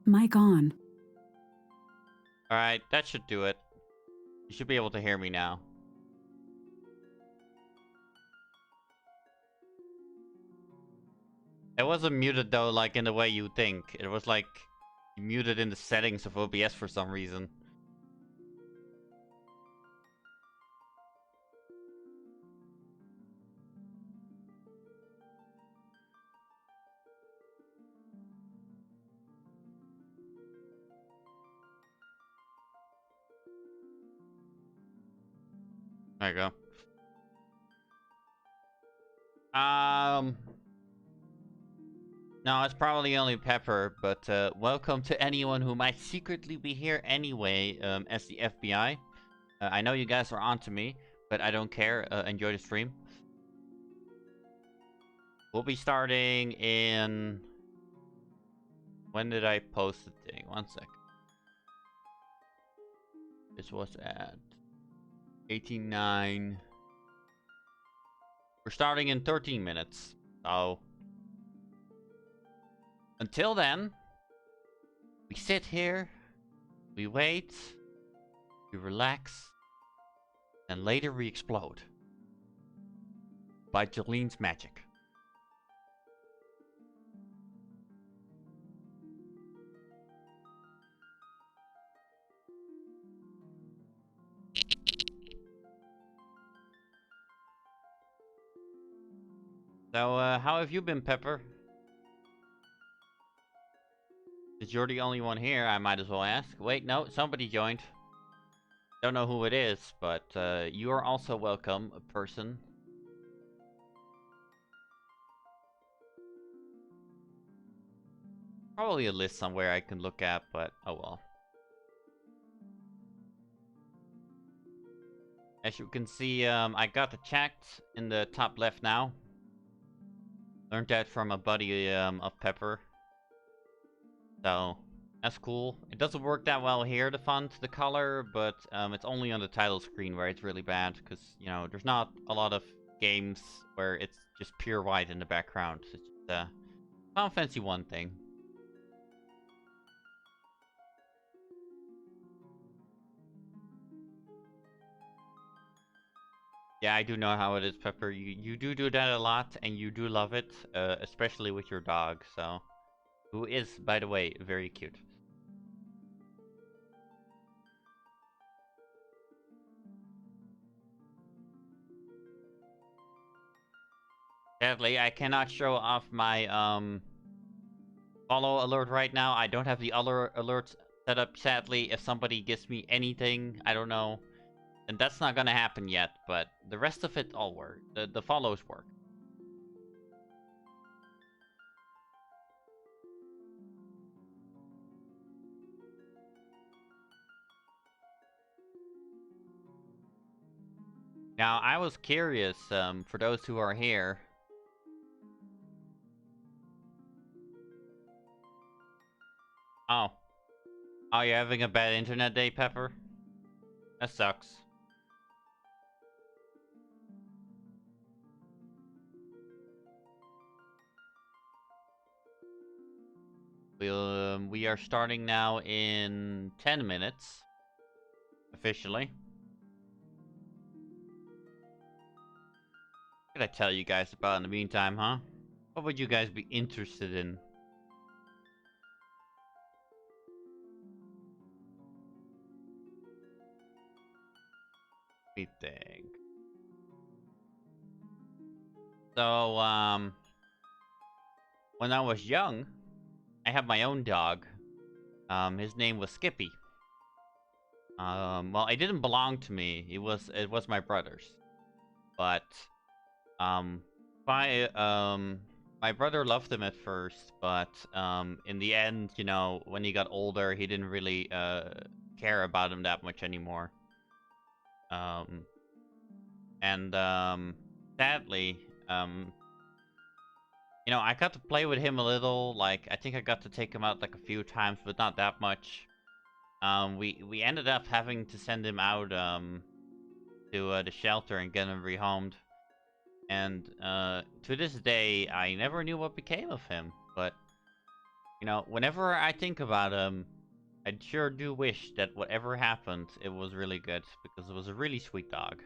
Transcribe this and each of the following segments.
Mic on. Alright, that should do it. You should be able to hear me now. It wasn't muted though, like in the way you think. It was like muted in the settings of OBS for some reason. There you go. No, it's probably only Pepper, but welcome to anyone who might secretly be here anyway, as the FBI. I know you guys are onto me, but I don't care. Enjoy the stream. We'll be starting in... When did I post the thing? 1 second. This was at 18:09. We're starting in 13 minutes. So until then, we sit here, we wait, we relax, and later we explode. By Jolene's magic. So, how have you been, Pepper? Since you're the only one here, I might as well ask. Wait, no, somebody joined. Don't know who it is, but you are also welcome, a person. Probably a list somewhere I can look at, but oh well. As you can see, I got the chat in the top left now. Learned that from a buddy of Pepper. So, that's cool. It doesn't work that well here, the font, the color, but it's only on the title screen where it's really bad, because, you know, there's not a lot of games where it's just pure white in the background. It's just a Final Fantasy 1 thing. Yeah, I do know how it is, Pepper. You do that a lot, and you do love it, especially with your dog, so... Who is, by the way, very cute. Sadly, I cannot show off my follow alert right now. I don't have the other alerts set up, sadly. If somebody gives me anything, I don't know. And that's not gonna happen yet, but the rest of it all work. The follows work. Now, I was curious, for those who are here. Oh. Oh, you're having a bad internet day, Pepper? That sucks. We are starting now in 10 minutes. Officially. What could I tell you guys about in the meantime, huh? What would you guys be interested in? Let me think. So, when I was young, I had my own dog. His name was Skippy. Well, it didn't belong to me. It was my brother's. But, my brother loved him at first, but, in the end, you know, when he got older, he didn't really, care about him that much anymore. Sadly, you know, I got to play with him a little. Like, I think I got to take him out like a few times, but not that much. We ended up having to send him out to the shelter and get him rehomed. And to this day, I never knew what became of him. But You know, whenever I think about him, I sure do wish that whatever happened, it was really good, because it was a really sweet dog.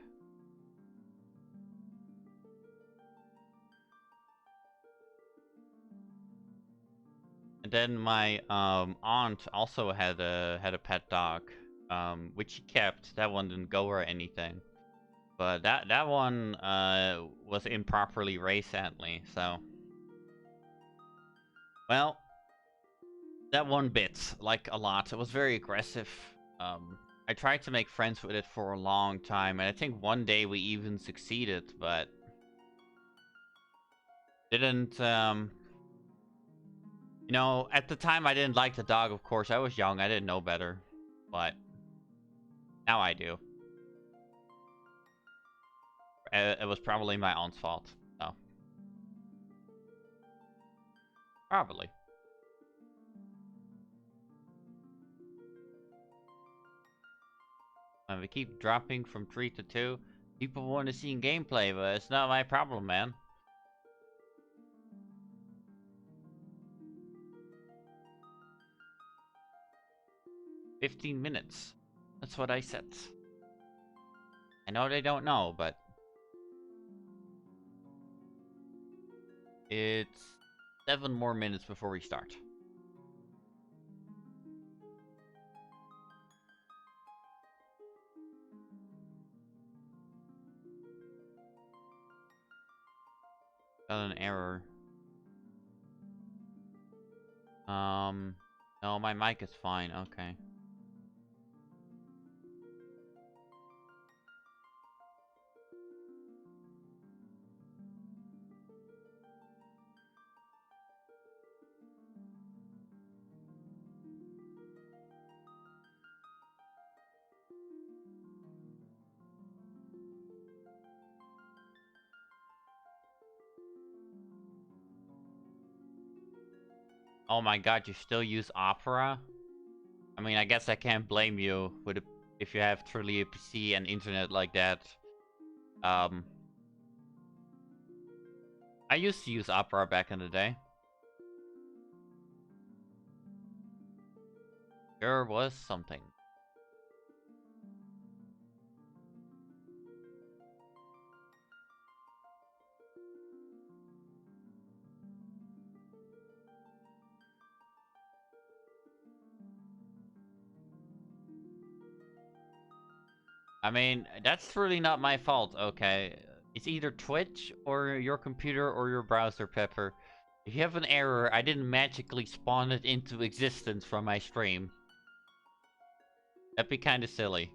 And then my aunt also had a pet dog, which she kept. That one didn't go or anything, but that one was improperly raised, sadly. So, well, that one bit like a lot. It was very aggressive. I tried to make friends with it for a long time, and I think one day we even succeeded, but didn't. You know, at the time I didn't like the dog. Of course, I was young. I didn't know better, but now I do. It was probably my aunt's fault. So, probably. And we keep dropping from 3 to 2. People want to see gameplay, but it's not my problem, man. 15 minutes. That's what I said. I know they don't know, but it's 7 more minutes before we start. Got an error. No, my mic is fine. Okay. Oh my god, you still use Opera? I mean, I guess I can't blame you with if you have truly a PC and internet like that. Um, I used to use Opera back in the day. There was something. I mean, that's really not my fault, okay? It's either Twitch or your computer or your browser, Pepper. If you have an error, I didn't magically spawn it into existence from my stream. That'd be kinda silly.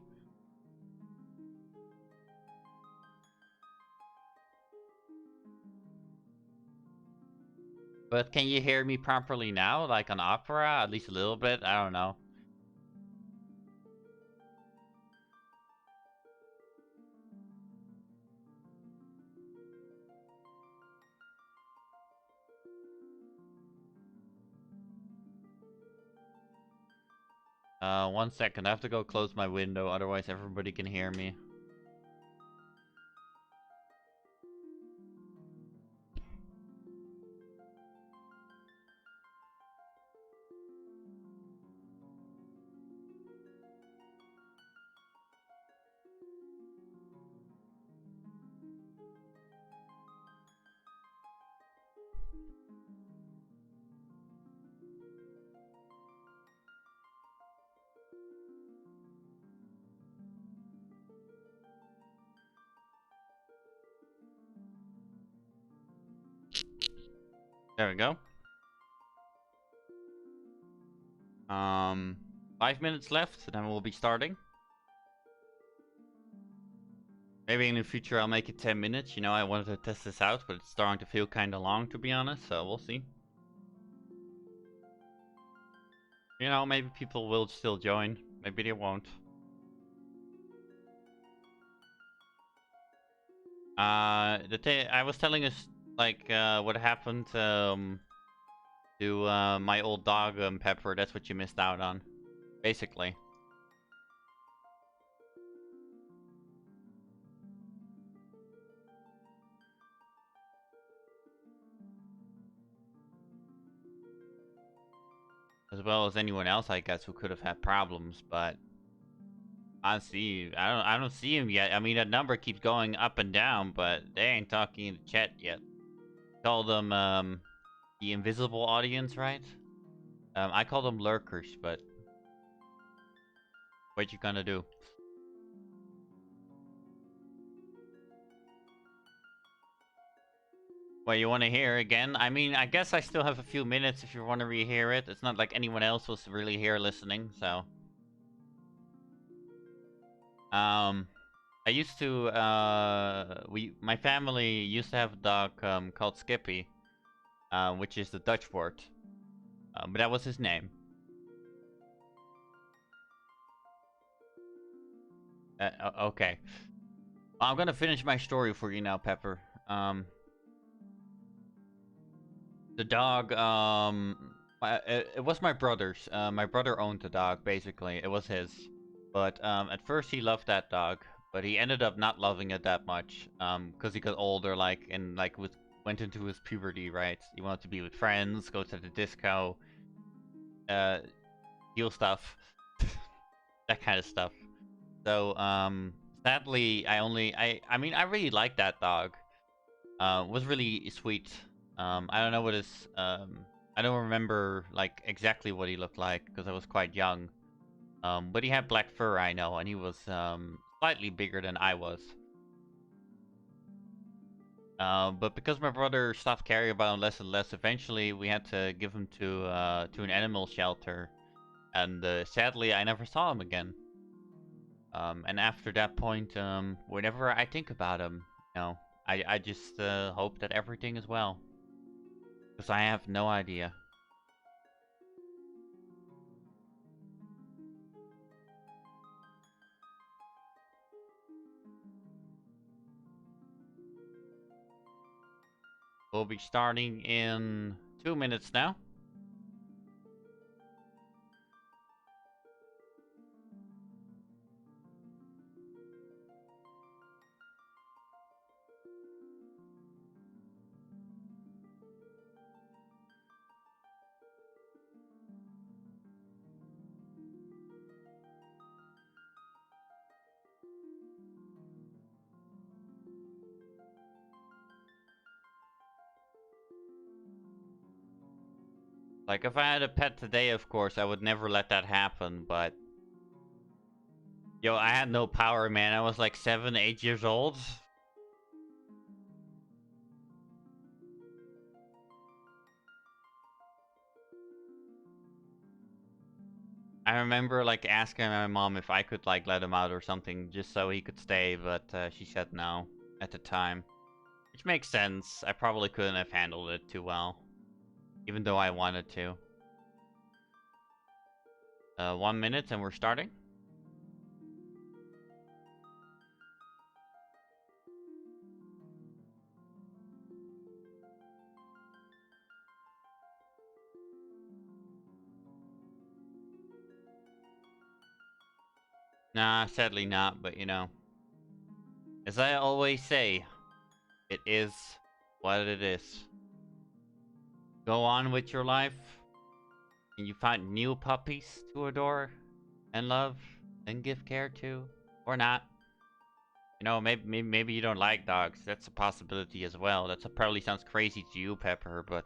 But can you hear me properly now? Like on Opera? At least a little bit? I don't know. One second. I have to go close my window, otherwise everybody can hear me. There we go. 5 minutes left, then we'll be starting. Maybe in the future I'll make it 10 minutes. You know, I wanted to test this out, but it's starting to feel kind of long, to be honest, so we'll see. You know, maybe people will still join. Maybe they won't. I was telling us, like, what happened, to, my old dog, Pepper. That's what you missed out on, basically. as well as anyone else, I guess, who could have had problems. But honestly, I don't see him yet. I mean, that number keeps going up and down, but they ain't talking in the chat yet. Call them the invisible audience, right? I call them lurkers, but what you gonna do? Well, you want to hear again? I mean, I guess I still have a few minutes if you want to rehear it. It's not like anyone else was really here listening, so. I used to, my family used to have a dog, called Skippy, which is the Dutch word. But that was his name. Okay. I'm gonna finish my story for you now, Pepper. The dog, it was my brother's. My brother owned the dog, basically. It was his. But, at first he loved that dog, but he ended up not loving it that much, because he got older, like, and, like, went into his puberty, right? He wanted to be with friends, go to the disco, steal stuff, that kind of stuff. So, sadly, I mean, I really liked that dog. Was really sweet. I don't know what his, I don't remember, like, exactly what he looked like, because I was quite young. But he had black fur, I know, and he was, slightly bigger than I was. But because my brother stopped caring about him less and less, eventually we had to give him to an animal shelter. And, sadly, I never saw him again. And after that point, whenever I think about him, you know, I just, hope that everything is well. Because I have no idea. We'll be starting in 2 minutes now. Like, if I had a pet today, of course, I would never let that happen, but... Yo, I had no power, man. I was like 7, 8 years old. I remember, like, asking my mom if I could, like, let him out or something, just so he could stay, but, she said no at the time. Which makes sense. I probably couldn't have handled it too well. Even though I wanted to. 1 minute and we're starting. Nah, sadly not, but you know. As I always say, it is what it is. Go on with your life, and you find new puppies to adore and love and give care to, or not. You know, maybe you don't like dogs. That's a possibility as well. That probably sounds crazy to you, Pepper, but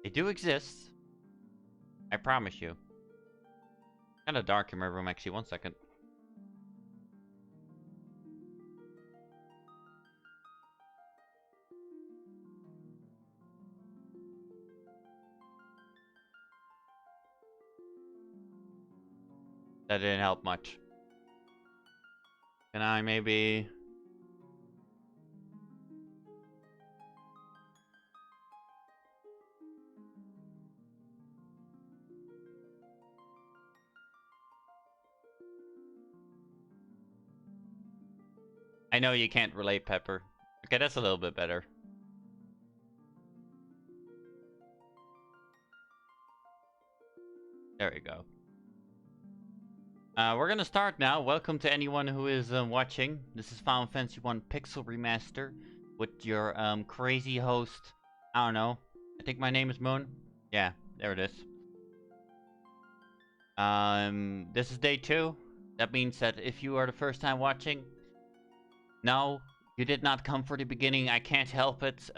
they do exist. I promise you. Kind of dark in my room, actually. 1 second. That didn't help much. Can I maybe... I know you can't relate, Pepper. Okay, that's a little bit better. There we go. We're gonna start now. Welcome to anyone who is watching. This is Final Fantasy 1 Pixel Remaster with your crazy host. I don't know. I think my name is Moon. Yeah, there it is. This is day 2. That means that if you are the first time watching, no, you did not come for the beginning. I can't help it.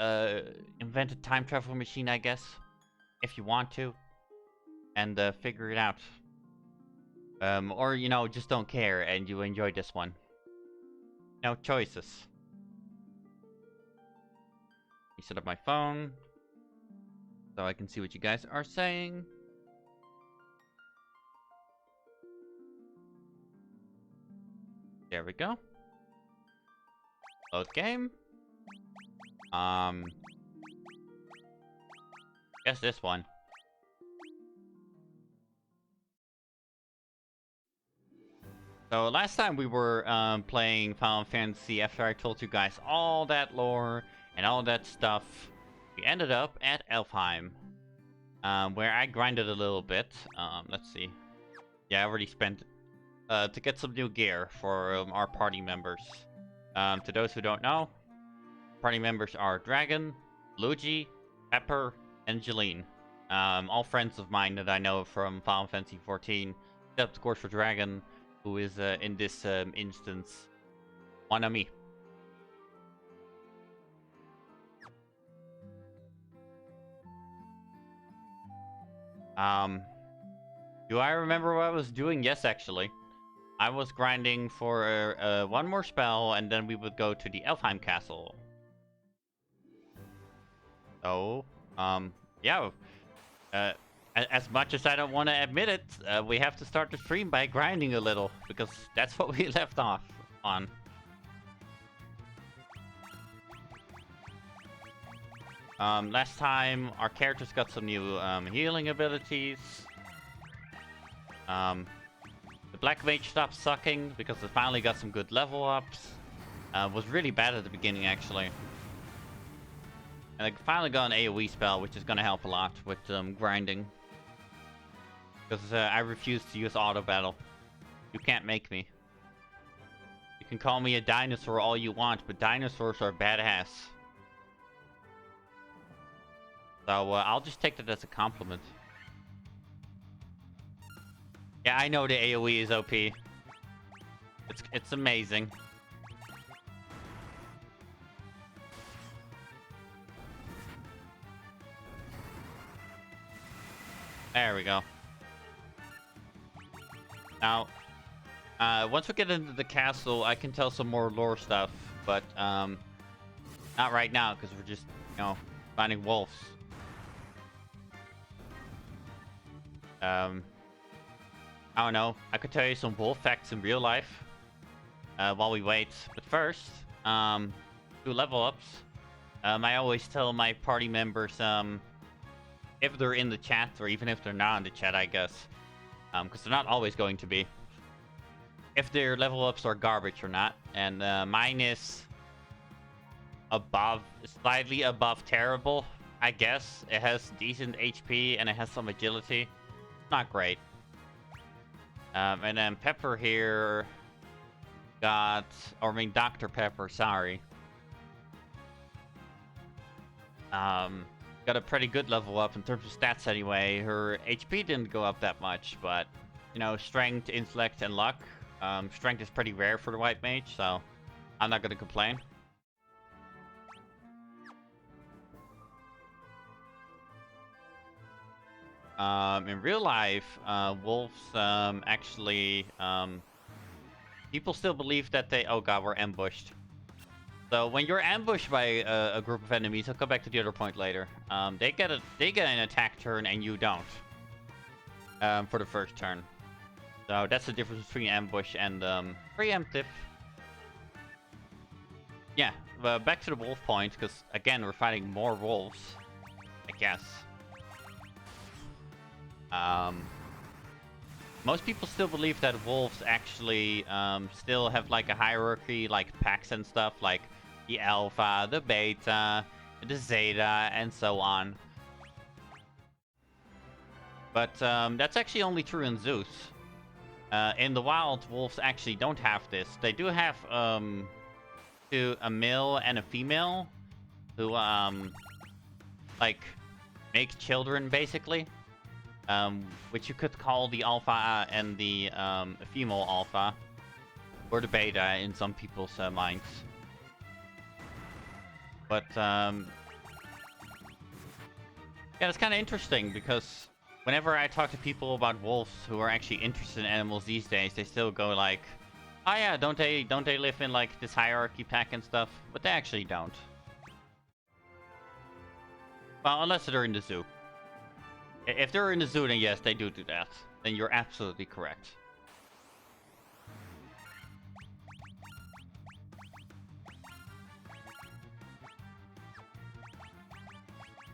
Invent a time travel machine, I guess, if you want to, and figure it out. Or, you know, just don't care and you enjoy this one. No choices. Let me set up my phone so I can see what you guys are saying. There we go. Load game. Guess this one. So last time we were playing Final Fantasy, after I told you guys all that lore and all that stuff, we ended up at Elfheim, where I grinded a little bit. Let's see. Yeah, I already spent to get some new gear for our party members. To those who don't know, party members are Dragon, Luigi, Pepper, and Jeline. All friends of mine that I know from Final Fantasy 14, except of course for Dragon, who is in this instance one of me. Do I remember what I was doing? Yes, actually. I was grinding for one more spell, and then we would go to the Elfheim Castle. So, yeah. As much as I don't want to admit it, we have to start the stream by grinding a little, because that's what we left off on. Last time, our characters got some new healing abilities. The Black Mage stopped sucking, because it finally got some good level ups. Was really bad at the beginning, actually. And I finally got an AoE spell, which is going to help a lot with grinding. Because I refuse to use auto battle. You can't make me. You can call me a dinosaur all you want, but dinosaurs are badass. So I'll just take that as a compliment. Yeah, I know the AoE is OP. It's amazing. There we go. Now, once we get into the castle, I can tell some more lore stuff, but not right now, because we're just, you know, finding wolves. I don't know. I could tell you some wolf facts in real life while we wait. But first, do level ups. I always tell my party members, if they're in the chat, or even if they're not in the chat, I guess, because they're not always going to be, if their level ups are garbage or not. And mine is slightly above terrible, I guess. It has decent HP and it has some agility. Not great. And then Pepper here got, or I mean Dr. Pepper, sorry. Got a pretty good level up in terms of stats anyway. Her HP didn't go up that much, but, you know, strength, intellect, and luck. Strength is pretty rare for the white mage, so I'm not gonna complain. In real life, wolves, actually, people still believe that they... Oh god, we're ambushed. So when you're ambushed by a group of enemies, I'll come back to the other point later. They get an attack turn and you don't. For the first turn. So that's the difference between ambush and preemptive. Yeah, back to the wolf point, because again, we're fighting more wolves, I guess. Most people still believe that wolves actually still have like a hierarchy, like packs and stuff, like the alpha, the beta, the zeta, and so on. But that's actually only true in Zeus. In the wild, wolves actually don't have this. They do have a male and a female who like make children, basically. which you could call the alpha and the female alpha, or the beta in some people's minds. But yeah, it's kind of interesting because whenever I talk to people about wolves who are actually interested in animals these days, they still go like, "Oh yeah, don't they live in like this hierarchy pack and stuff?" But they actually don't. Well, unless they're in the zoo. If they're in the zoo, then yes, they do that. Then you're absolutely correct.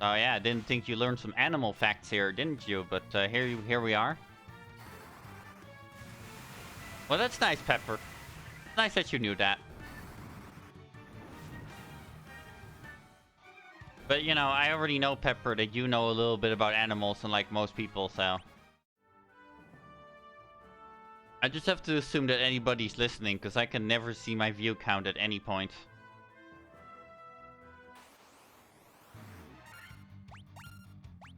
Oh yeah, I didn't think you learned some animal facts here, didn't you? But here we are. Well, that's nice, Pepper. Nice that you knew that. But, you know, I already know, Pepper, that you know a little bit about animals, unlike most people, so... I just have to assume that anybody's listening, because I can never see my view count at any point.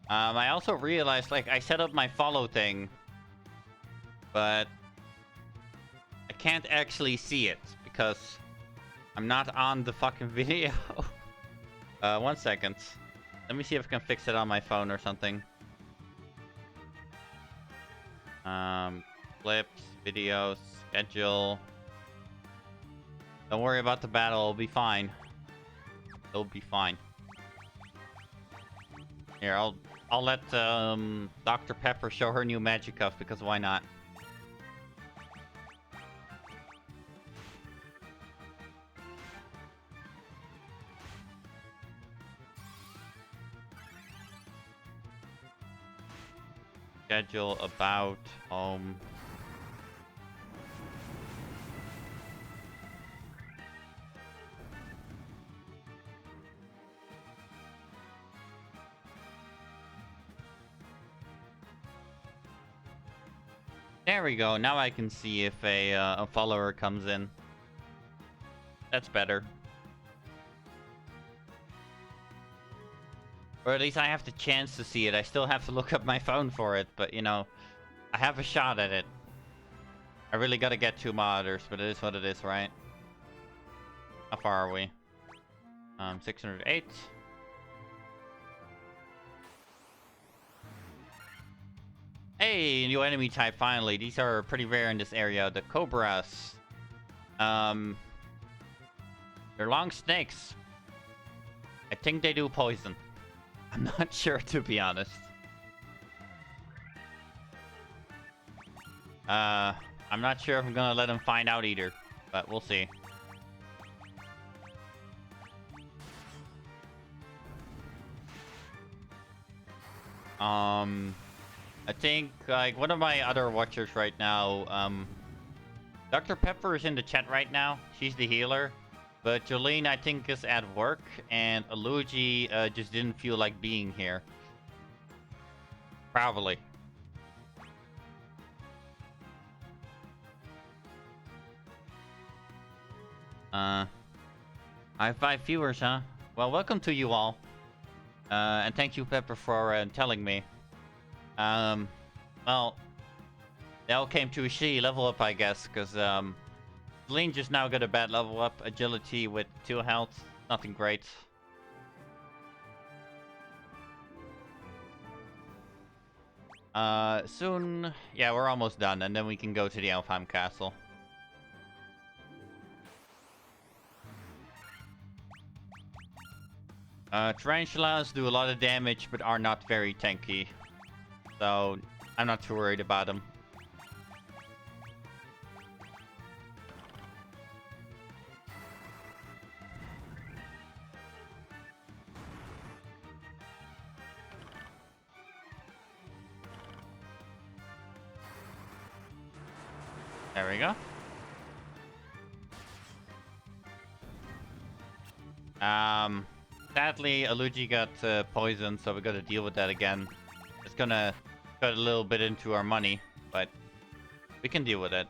I also realized, like, I set up my follow thing, but I can't actually see it, because I'm not on the fucking video. 1 second. Let me see if I can fix it on my phone or something. Clips, videos, schedule. Don't worry about the battle, it'll be fine. It'll be fine. Here, I'll let Dr. Pepper show her new magic cuff, because why not? Schedule, about, home. There we go. Now I can see if a follower comes in. That's better. Or at least I have the chance to see it. I still have to look up my phone for it, but you know, I have a shot at it. I really gotta get 2 modders, but it is what it is, right? How far are we? 608. Hey, new enemy type finally. These are pretty rare in this area. The cobras. They're long snakes. I think they do poison. I'm not sure, to be honest. I'm not sure if I'm gonna let them find out either, but we'll see. I think, like, one of my other watchers right now, Dr. Pepper is in the chat right now. She's the healer. But Jolene, I think, is at work, and Aluji just didn't feel like being here. Probably. I have 5 viewers, huh? Well, welcome to you all. And thank you, Pepper, for telling me. Well, they all came to a shitty level up, I guess, because, Jolene just now got a bad level up. Agility with 2 health. Nothing great. Soon... Yeah, we're almost done, and then we can go to the Elfheim Castle. Tarantulas do a lot of damage, but are not very tanky. So, I'm not too worried about them. There we go. Sadly, Aluji got poisoned, so we gotta deal with that again. It's gonna cut a little bit into our money, but we can deal with it.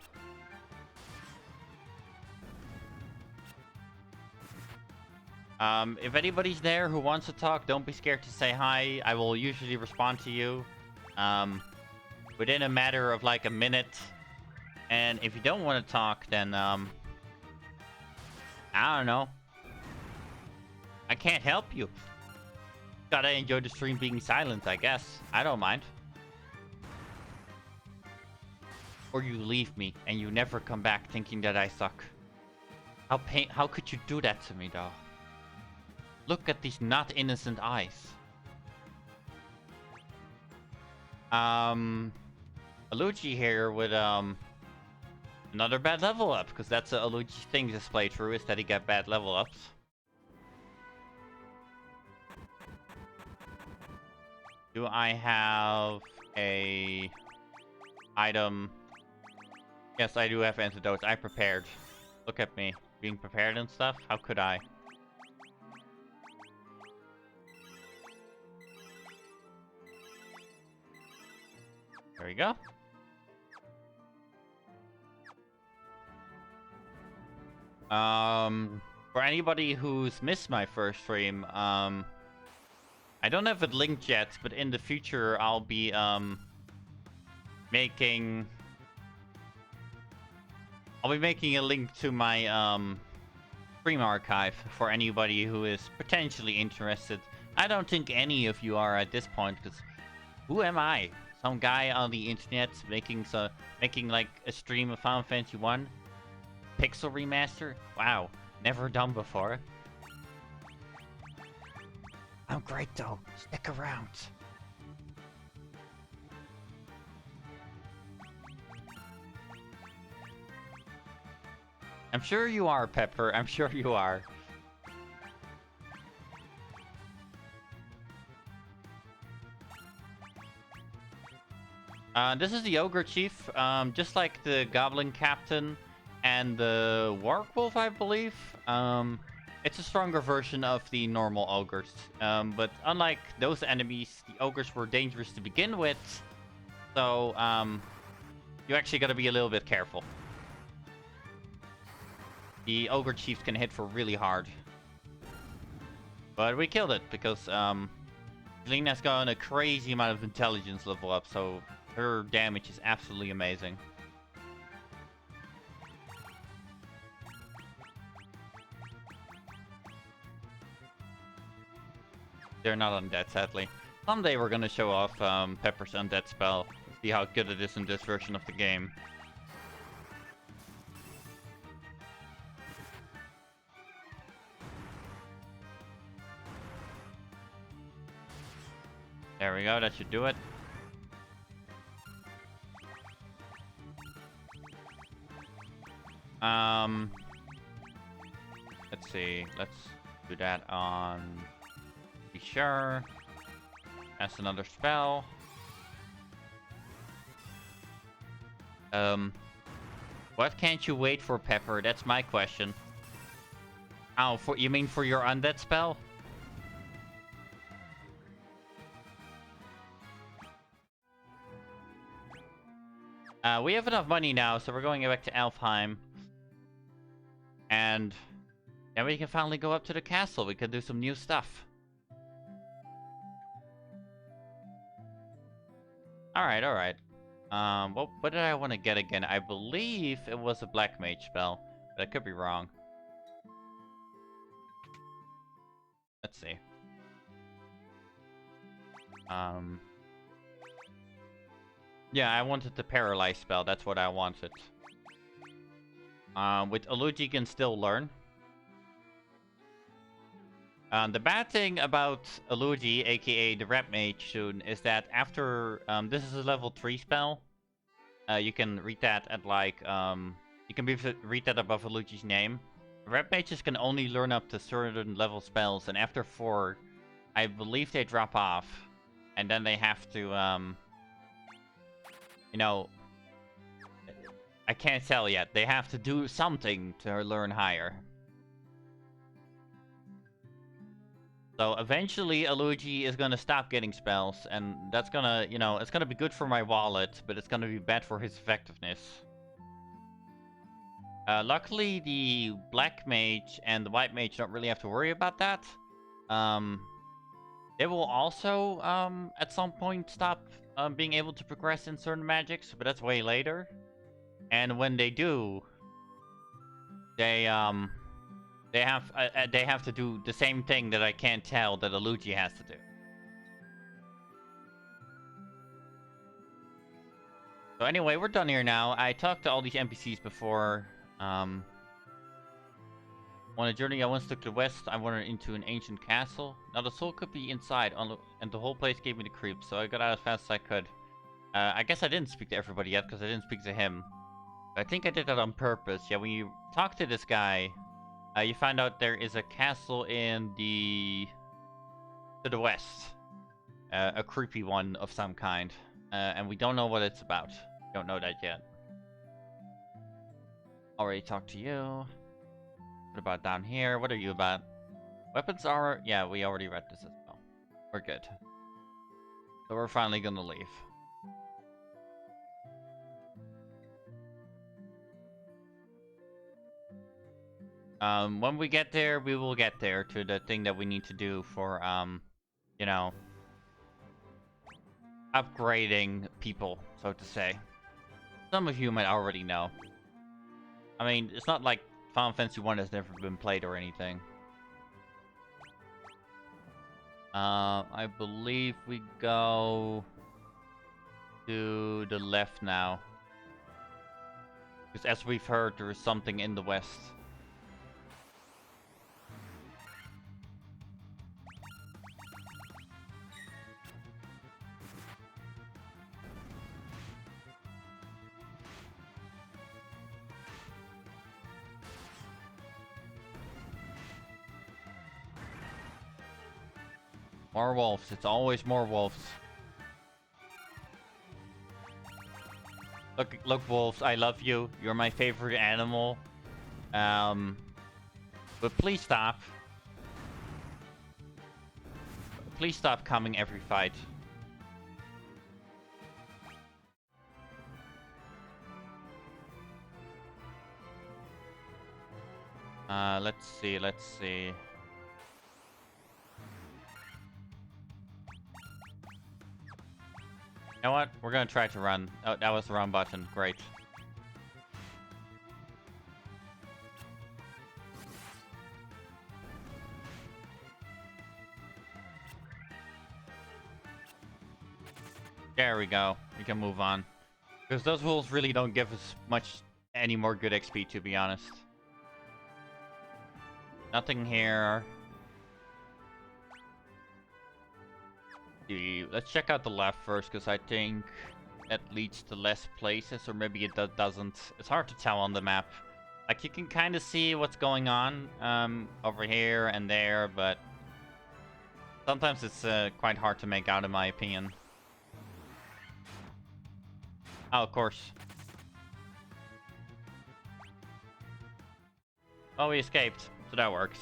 If anybody's there who wants to talk, don't be scared to say hi. I will usually respond to you. within a matter of like a minute. And if you don't want to talk, then I don't know. I can't help you. Gotta enjoy the stream being silent, I guess. I don't mind. Or you leave me and you never come back thinking that I suck. How could you do that to me, though? Look at these not innocent eyes. Aluji here with another bad level up, because that's a Aluji thing this playthrough, is that he got bad level ups. Do I have a item? Yes, I do have antidotes. I prepared. Look at me. Being prepared and stuff. How could I? There we go. For anybody who's missed my first stream, I don't have it linked yet, but in the future I'll be making a link to my stream archive for anybody who is potentially interested. I don't think any of you are at this point, because who am I? Some guy on the internet making like a stream of Final Fantasy 1 pixel remaster? Wow, never done before. I'm great though. Stick around. I'm sure you are, Pepper. I'm sure you are. This is the Ogre Chief, just like the Goblin Captain and the Warwolf, I believe. It's a stronger version of the normal Ogres. But unlike those enemies, the Ogres were dangerous to begin with. So, you actually gotta be a little bit careful. The Ogre Chiefs can hit for really hard. But we killed it, because, Zelina's got a crazy amount of intelligence level up, so her damage is absolutely amazing. They're not undead, sadly. Someday we're gonna show off Pepper's undead spell. See how good it is in this version of the game. There we go, that should do it. Let's see. Let's do that on... Be sure. That's another spell. What can't you wait for, Pepper? That's my question. Oh, you mean for your undead spell? We have enough money now, so we're going back to Alfheim. And then we can finally go up to the castle. We can do some new stuff. Alright, alright. What did I want to get again? I believe it was a Black Mage spell, but I could be wrong. Let's see. Yeah, I wanted the Paralyze spell. That's what I wanted. With Aluji, you can still learn. The bad thing about Aluji, aka the Red Mage soon, is that after... this is a level 3 spell. You can read that at like... you can read that above Aluji's name. Red Mages can only learn up to certain level spells, and after 4, I believe they drop off. And then they have to, you know... I can't tell yet. They have to do something to learn higher. So eventually Aluji is gonna stop getting spells, and that's gonna, you know, it's gonna be good for my wallet, but it's gonna be bad for his effectiveness. Luckily, the Black Mage and the White Mage don't really have to worry about that. They will also, at some point, stop being able to progress in certain magics, but that's way later. And when they do, they they have to do the same thing that I can't tell that a Luigi has to do. So anyway, we're done here now. I talked to all these NPCs before. On a journey I once took to the west, I wandered into an ancient castle. Now the soul could be inside, and the whole place gave me the creeps, so I got out as fast as I could. I guess I didn't speak to everybody yet, because I didn't speak to him. I think I did that on purpose. Yeah, when you talk to this guy, you find out there is a castle in to the west. A creepy one of some kind. And we don't know what it's about. Don't know that yet. Already talked to you. What about down here? What are you about? Weapons are... Yeah, we already read this as well. We're good. So we're finally gonna leave. When we get there, we will get there to the thing that we need to do for, you know, upgrading people, so to say. Some of you might already know. I mean, it's not like Final Fantasy 1 has never been played or anything. I believe we go to the left now. Because as we've heard, there is something in the west. More wolves. It's always more wolves. Look, wolves. I love you. You're my favorite animal. But please stop. Please stop coming every fight. Let's see. Let's see. You know what? We're gonna try to run. Oh, that was the wrong button. Great. There we go. We can move on. Because those wolves really don't give us much any more good XP, to be honest. Nothing here. Let's check out the left first, because I think that leads to less places, or maybe it doesn't. It's hard to tell on the map. Like, you can kind of see what's going on over here and there, but sometimes it's quite hard to make out, in my opinion. Oh, of course. Oh, we escaped, so that works.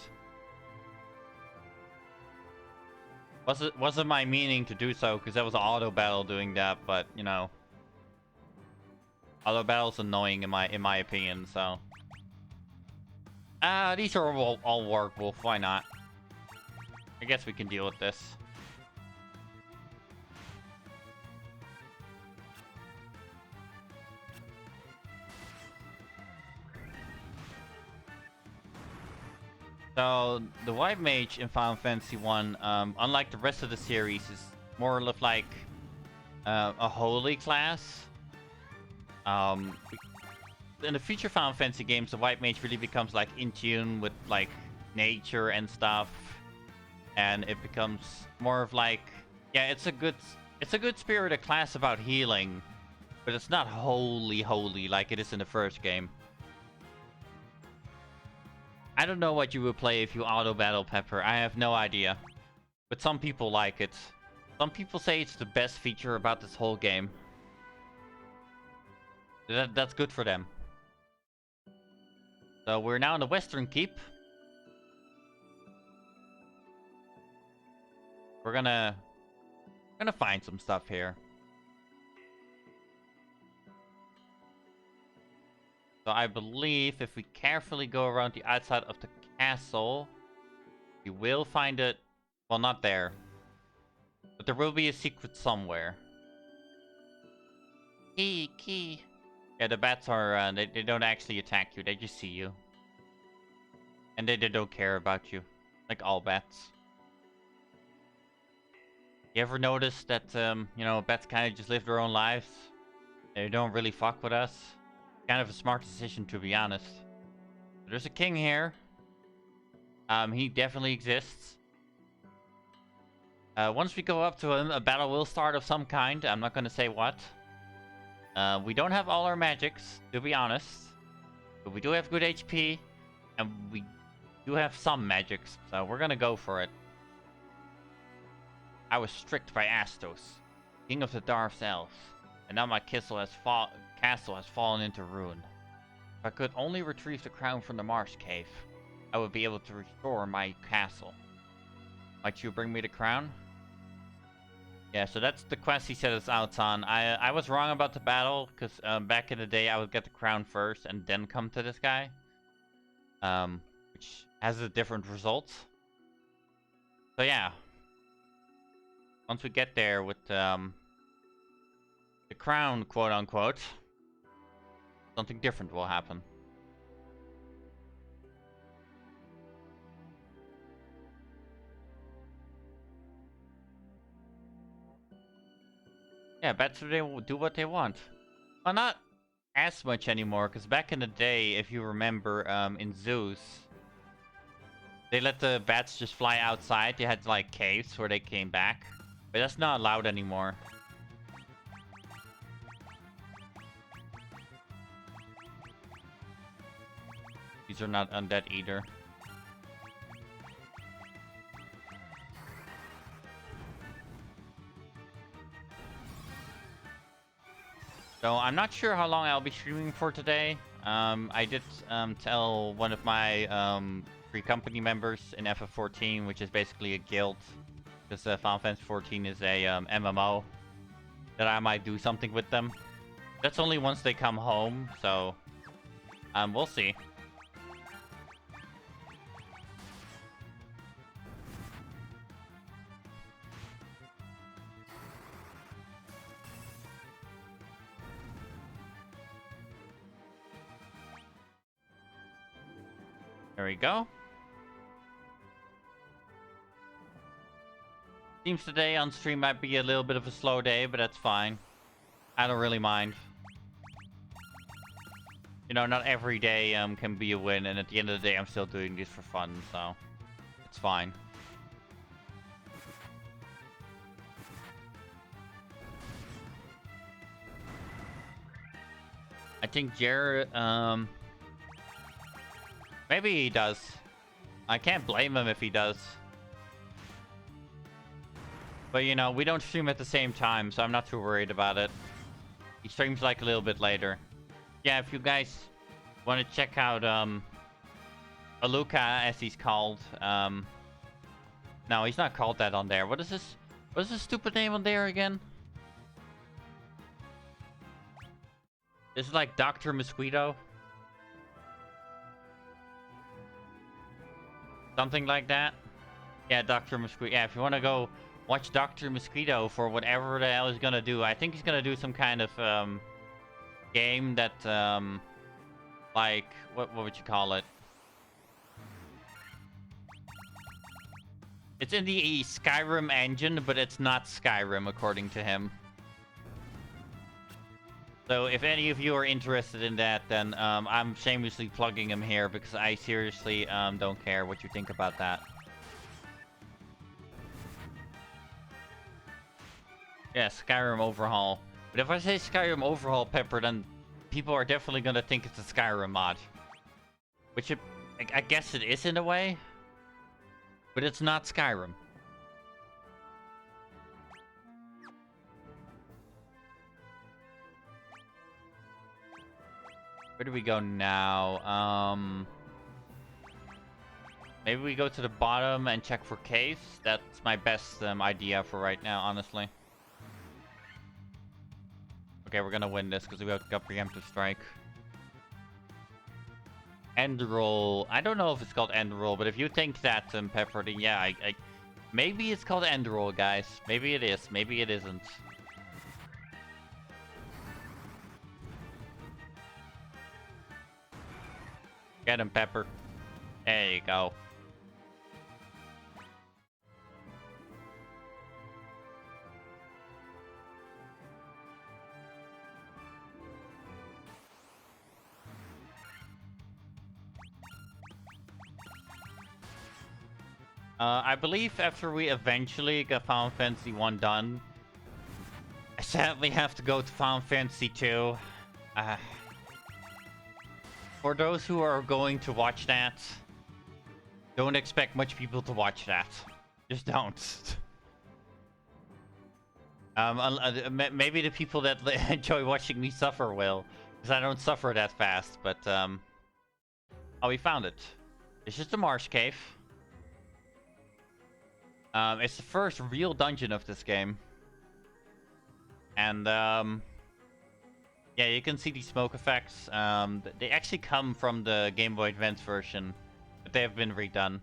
Wasn't my meaning to do so, because that was an auto battle doing that, but you know, auto battle's annoying in my opinion. So, these are all work, Wolf. Why not? I guess we can deal with this. So, the White Mage in Final Fantasy 1, unlike the rest of the series, is more or less like a holy class. In the future Final Fantasy games, the White Mage really becomes like in tune with like nature and stuff, and it becomes more of like, yeah, it's a good spirited class about healing, but it's not holy like it is in the first game. I don't know what you would play if you auto-battle Pepper. I have no idea. But some people like it. Some people say it's the best feature about this whole game. That's good for them. So we're now in the Western Keep. We're gonna find some stuff here. So I believe if we carefully go around the outside of the castle, we will find it. Well, not there. But there will be a secret somewhere. Key. Yeah, the bats are, they don't actually attack you, they just see you. And they don't care about you. Like all bats. You ever notice that, you know, bats kind of just live their own lives? They don't really fuck with us? Kind of a smart decision, to be honest. There's a king here. He definitely exists. Once we go up to him, a battle will start of some kind. I'm not gonna say what. We don't have all our magics, to be honest. But we do have good HP. And we do have some magics. So we're gonna go for it. I was tricked by Astos, king of the Darth Elves. And now my castle has fallen into ruin. If I could only retrieve the crown from the marsh cave, I would be able to restore my castle. Might you bring me the crown? Yeah, so that's the quest he set us out on. I was wrong about the battle, because back in the day I would get the crown first and then come to this guy. Which has a different result. So yeah. Once we get there with the crown, quote unquote, something different will happen. Yeah, bats today will do what they want. Well, not as much anymore, because back in the day, if you remember, in zoos, they let the bats just fly outside. They had, like, caves where they came back. But that's not allowed anymore. These are not undead either. So I'm not sure how long I'll be streaming for today. I did tell one of my free company members in FF14, which is basically a guild, because Final Fantasy 14 is a MMO, that I might do something with them. That's only once they come home, so we'll see. There we go. Seems today on stream might be a little bit of a slow day, but that's fine. I don't really mind. You know, not every day can be a win, and at the end of the day, I'm still doing this for fun, so it's fine. I think Jared, maybe he does. I can't blame him if he does. But, you know, we don't stream at the same time, so I'm not too worried about it. He streams, like, a little bit later. Yeah, if you guys want to check out, Aluka, as he's called, no, he's not called that on there. What is this stupid name on there again? This is like Dr. Mosquito? Something like that? Yeah, Dr. Mosquito. Yeah, if you want to go watch Dr. Mosquito for whatever the hell he's gonna do. I think he's gonna do some kind of, game that, like, what would you call it? It's in the Skyrim engine, but it's not Skyrim, according to him. So if any of you are interested in that, then I'm shamelessly plugging him here, because I seriously don't care what you think about that. Yeah, Skyrim overhaul. But if I say Skyrim overhaul, Pepper, then people are definitely gonna think it's a Skyrim mod. Which I guess it is in a way. But it's not Skyrim. Where do we go now? Maybe we go to the bottom and check for caves. That's my best idea for right now, honestly. Okay, we're gonna win this because we got preemptive strike. End roll. I don't know if it's called end roll, but if you think that, Pepper, then yeah, maybe it's called end roll, guys. Maybe it is. Maybe it isn't. Get him, Pepper. There you go. I believe after we eventually get Final Fantasy 1 done, I sadly have to go to Final Fantasy 2. For those who are going to watch that, don't expect much people to watch that. Just don't. Maybe the people that enjoy watching me suffer will, because I don't suffer that fast, but, oh, we found it. It's just a marsh cave. It's the first real dungeon of this game. And, yeah, you can see these smoke effects. They actually come from the Game Boy Advance version, but they have been redone.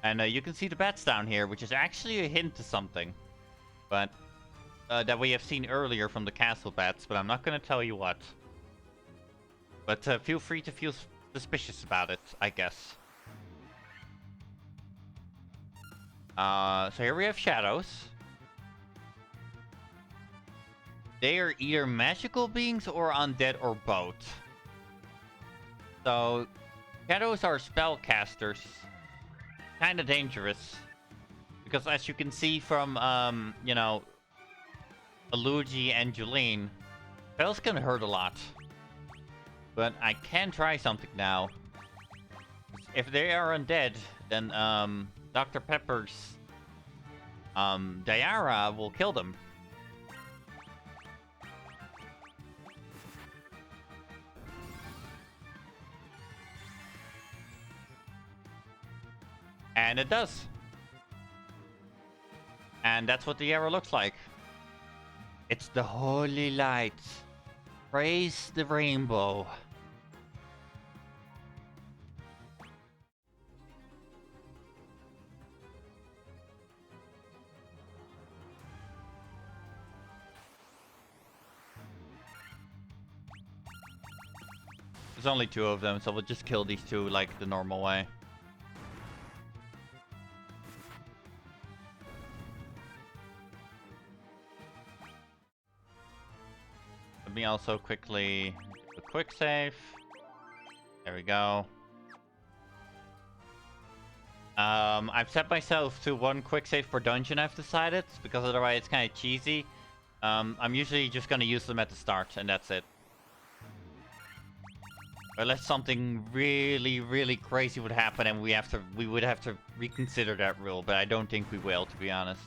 And you can see the bats down here, which is actually a hint to something. But, that we have seen earlier from the castle bats, but I'm not going to tell you what. But feel free to feel suspicious about it, I guess. So here we have shadows. They are either magical beings or undead or both. So, shadows are spellcasters. Kinda dangerous. Because as you can see from, you know, Luigi and Julene, spells can hurt a lot. But I can try something now. If they are undead, then, Dr. Pepper's, Diara will kill them. And it does. And that's what the arrow looks like. It's the holy light. Praise the rainbow. There's only 2 of them, so we'll just kill these 2 like the normal way. Let me also quickly do a quick save. There we go. I've set myself to 1 quick save per dungeon, I've decided, because otherwise it's kind of cheesy. I'm usually just gonna use them at the start, and that's it. Unless something really, really crazy would happen and we would have to reconsider that rule, but I don't think we will, to be honest.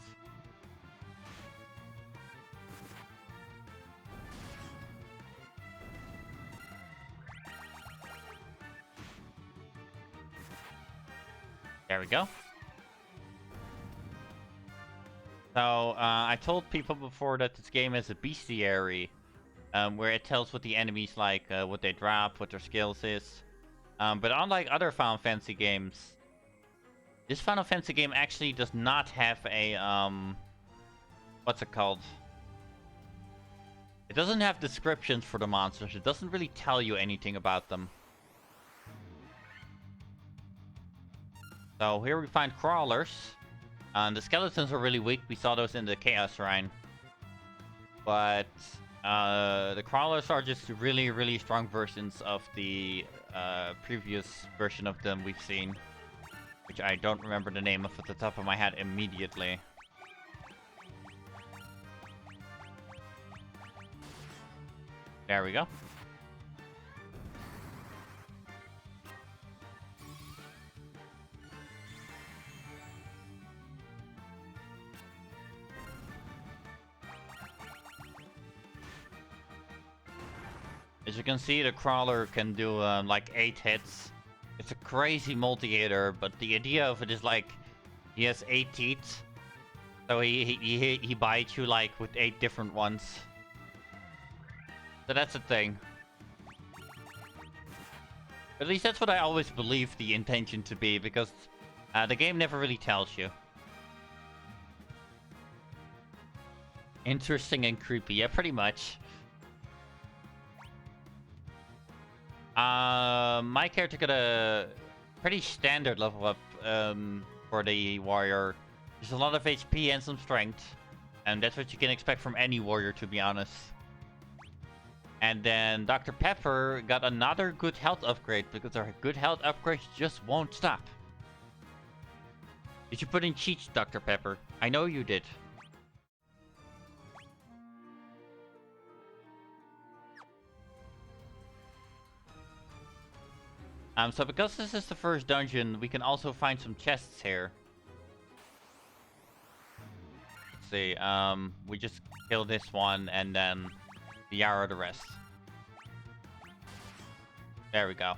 There we go. So, I told people before that this game is a bestiary, where it tells what the enemies like, what they drop, what their skills is. But unlike other Final Fantasy games, this Final Fantasy game actually does not have a, what's it called? It doesn't have descriptions for the monsters. It doesn't really tell you anything about them. So here we find crawlers. The skeletons are really weak. We saw those in the Chaos Shrine. But the crawlers are just really, really strong versions of the previous version of them we've seen. Which I don't remember the name of at the top of my head immediately. There we go. As you can see, the crawler can do like 8 hits. It's a crazy multi-hitter, but the idea of it is like he has 8 teeth, so he bites you like with 8 different ones. So that's the thing. At least that's what I always believed the intention to be, because the game never really tells you. Interesting and creepy, yeah, pretty much. My character got a pretty standard level up for the warrior. There's a lot of HP and some strength. And that's what you can expect from any warrior, to be honest. And then Dr. Pepper got another good health upgrade, because our good health upgrades just won't stop. Did you put in cheats, Dr. Pepper? I know you did. So because this is the first dungeon, we can also find some chests here. Let's see, we just kill this one and then the arrow the rest. There we go.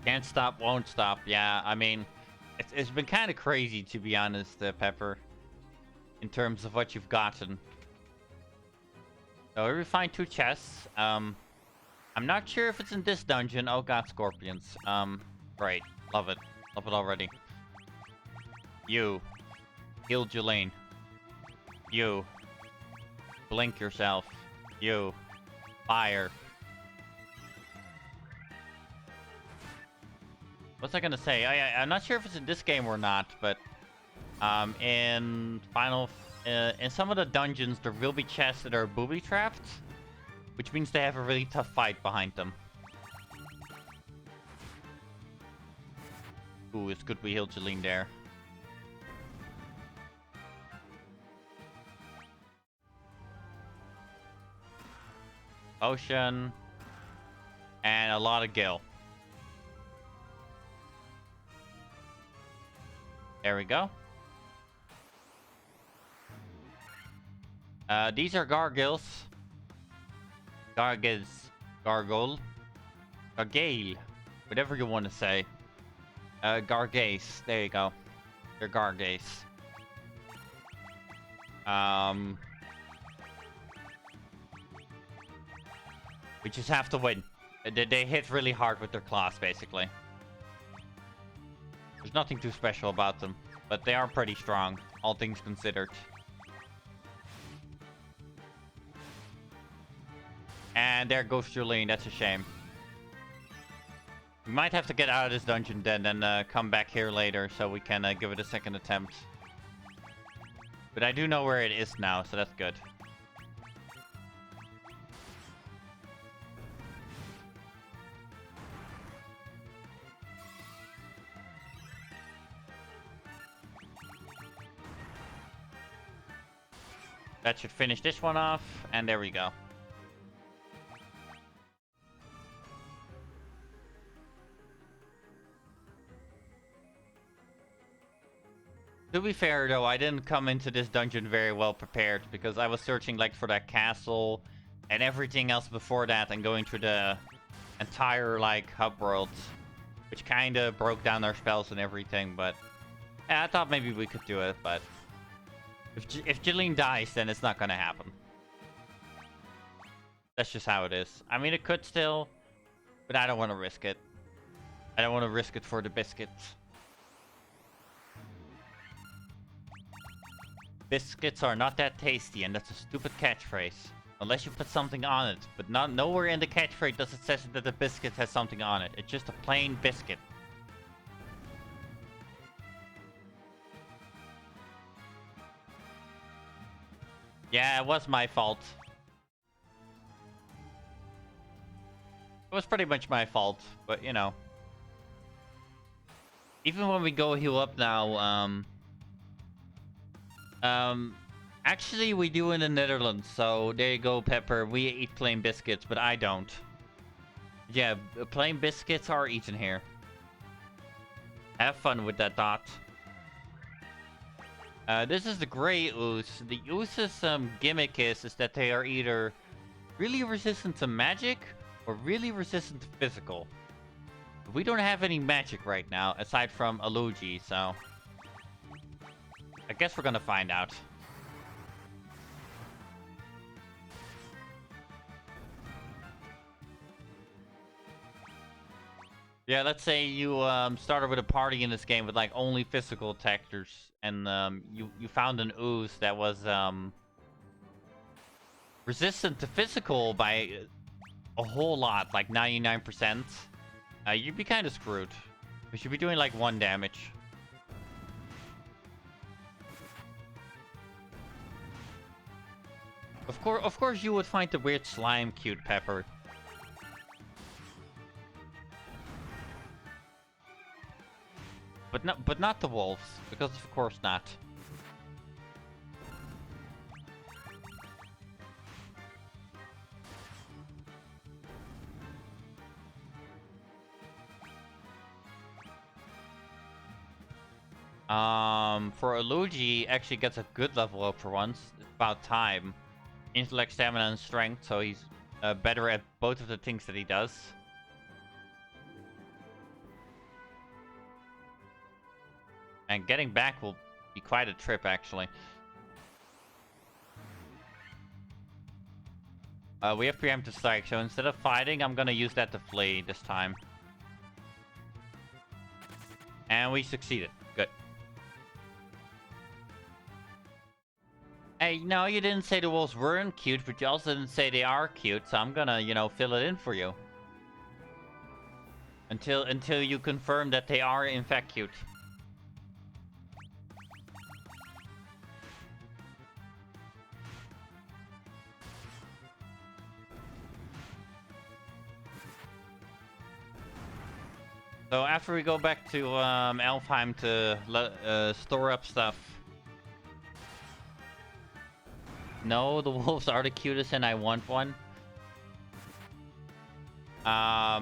Can't stop, won't stop. Yeah, I mean, it's been kind of crazy, to be honest, Pepper, in terms of what you've gotten. So we find 2 chests. I'm not sure if it's in this dungeon. Oh god, scorpions. Great. Love it. Love it already. You. Heal Jelaine. You. Blink yourself. You. Fire. What's I gonna say? I'm not sure if it's in this game or not, but in some of the dungeons there will be chests that are booby trapped, which means they have a really tough fight behind them. Ooh, it's good we healed Jeline there. Potion and a lot of gil. There we go. These are gargils. Gargils. Gargoyle. Gargale. Whatever you want to say. Gargace. There you go. They're gargace. We just have to win. They hit really hard with their claws, basically. There's nothing too special about them, but they are pretty strong, all things considered. And there goes Jolene, that's a shame. We might have to get out of this dungeon then and come back here later so we can give it a second attempt. But I do know where it is now, so that's good. That should finish this one off, and there we go. To be fair though, I didn't come into this dungeon very well prepared, because I was searching like for that castle and everything else before that and going through the entire like hub world, which kind of broke down our spells and everything, but yeah, I thought maybe we could do it, but if Jeline dies, then it's not gonna happen. That's just how it is. I mean, it could still, but I don't want to risk it. I don't want to risk it for the biscuits. Biscuits are not that tasty, and that's a stupid catchphrase. Unless you put something on it. But nowhere in the catchphrase does it say that the biscuit has something on it. It's just a plain biscuit. Yeah, it was my fault. It was pretty much my fault, but you know. Even when we go heal up now, actually we do in the Netherlands, so there you go, Pepper. We eat plain biscuits, but I don't. Yeah, plain biscuits are eaten here. Have fun with that, Dot. This is the Grey Ooze. The Ooze's gimmick is that they are either really resistant to magic or really resistant to physical. But we don't have any magic right now, aside from Alugi, so I guess we're gonna find out. Yeah, let's say you started with a party in this game with like only physical attackers, and you found an ooze that was resistant to physical by a whole lot, like 99%. You'd be kind of screwed. We should be doing like 1 damage. Of course, you would find the weird slime cute, Pepper. But not the wolves, because of course not. For Luigi, actually gets a good level up for once. It's about time. Intellect, stamina, and strength, so he's better at both of the things that he does. And getting back will be quite a trip, actually. We have preemptive strike, so instead of fighting, I'm gonna use that to flee this time. And we succeeded. Good. Hey, no, you didn't say the wolves weren't cute, but you also didn't say they are cute, so I'm gonna, you know, fill it in for you. Until you confirm that they are, in fact, cute. So after we go back to Elfheim to store up stuff. No, the wolves are the cutest and I want one. I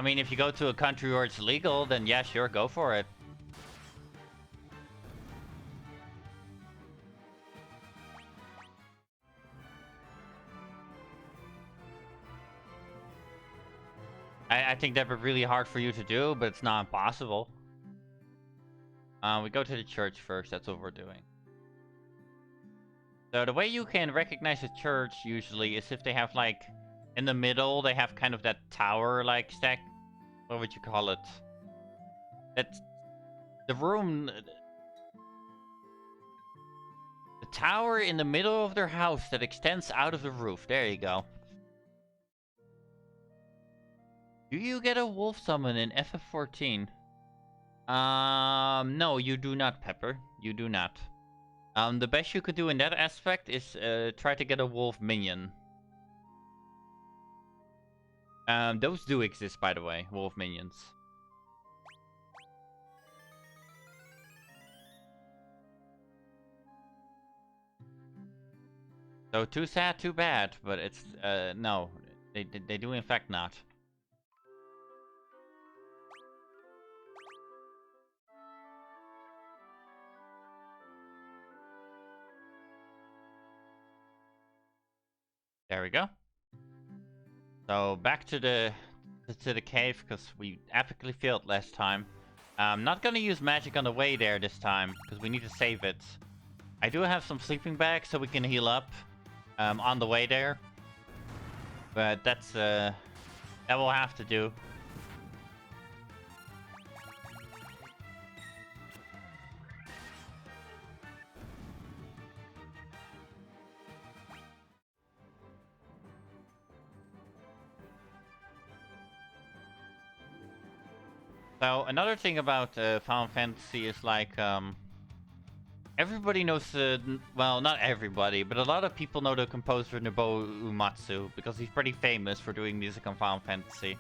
mean, if you go to a country where it's legal, then yeah, sure, go for it. I think that'd be really hard for you to do, but it's not impossible. We go to the church first, that's what we're doing. So the way you can recognize a church usually is if they have like, in the middle, they have kind of that tower-like stack. What would you call it? That's the room. The tower in the middle of their house that extends out of the roof. There you go. Do you get a wolf summon in FF14? No, you do not, Pepper. You do not. The best you could do in that aspect is try to get a wolf minion. Those do exist, by the way, wolf minions. So too sad, too bad, but it's no, they do in fact not. There we go. So back to the cave because we epically failed last time. I'm not gonna use magic on the way there this time because we need to save it. I do have some sleeping bags so we can heal up on the way there, but that's that will have to do. So another thing about Final Fantasy is like everybody knows well, not everybody, but a lot of people know the composer Nobuo Uematsu because he's pretty famous for doing music on Final Fantasy.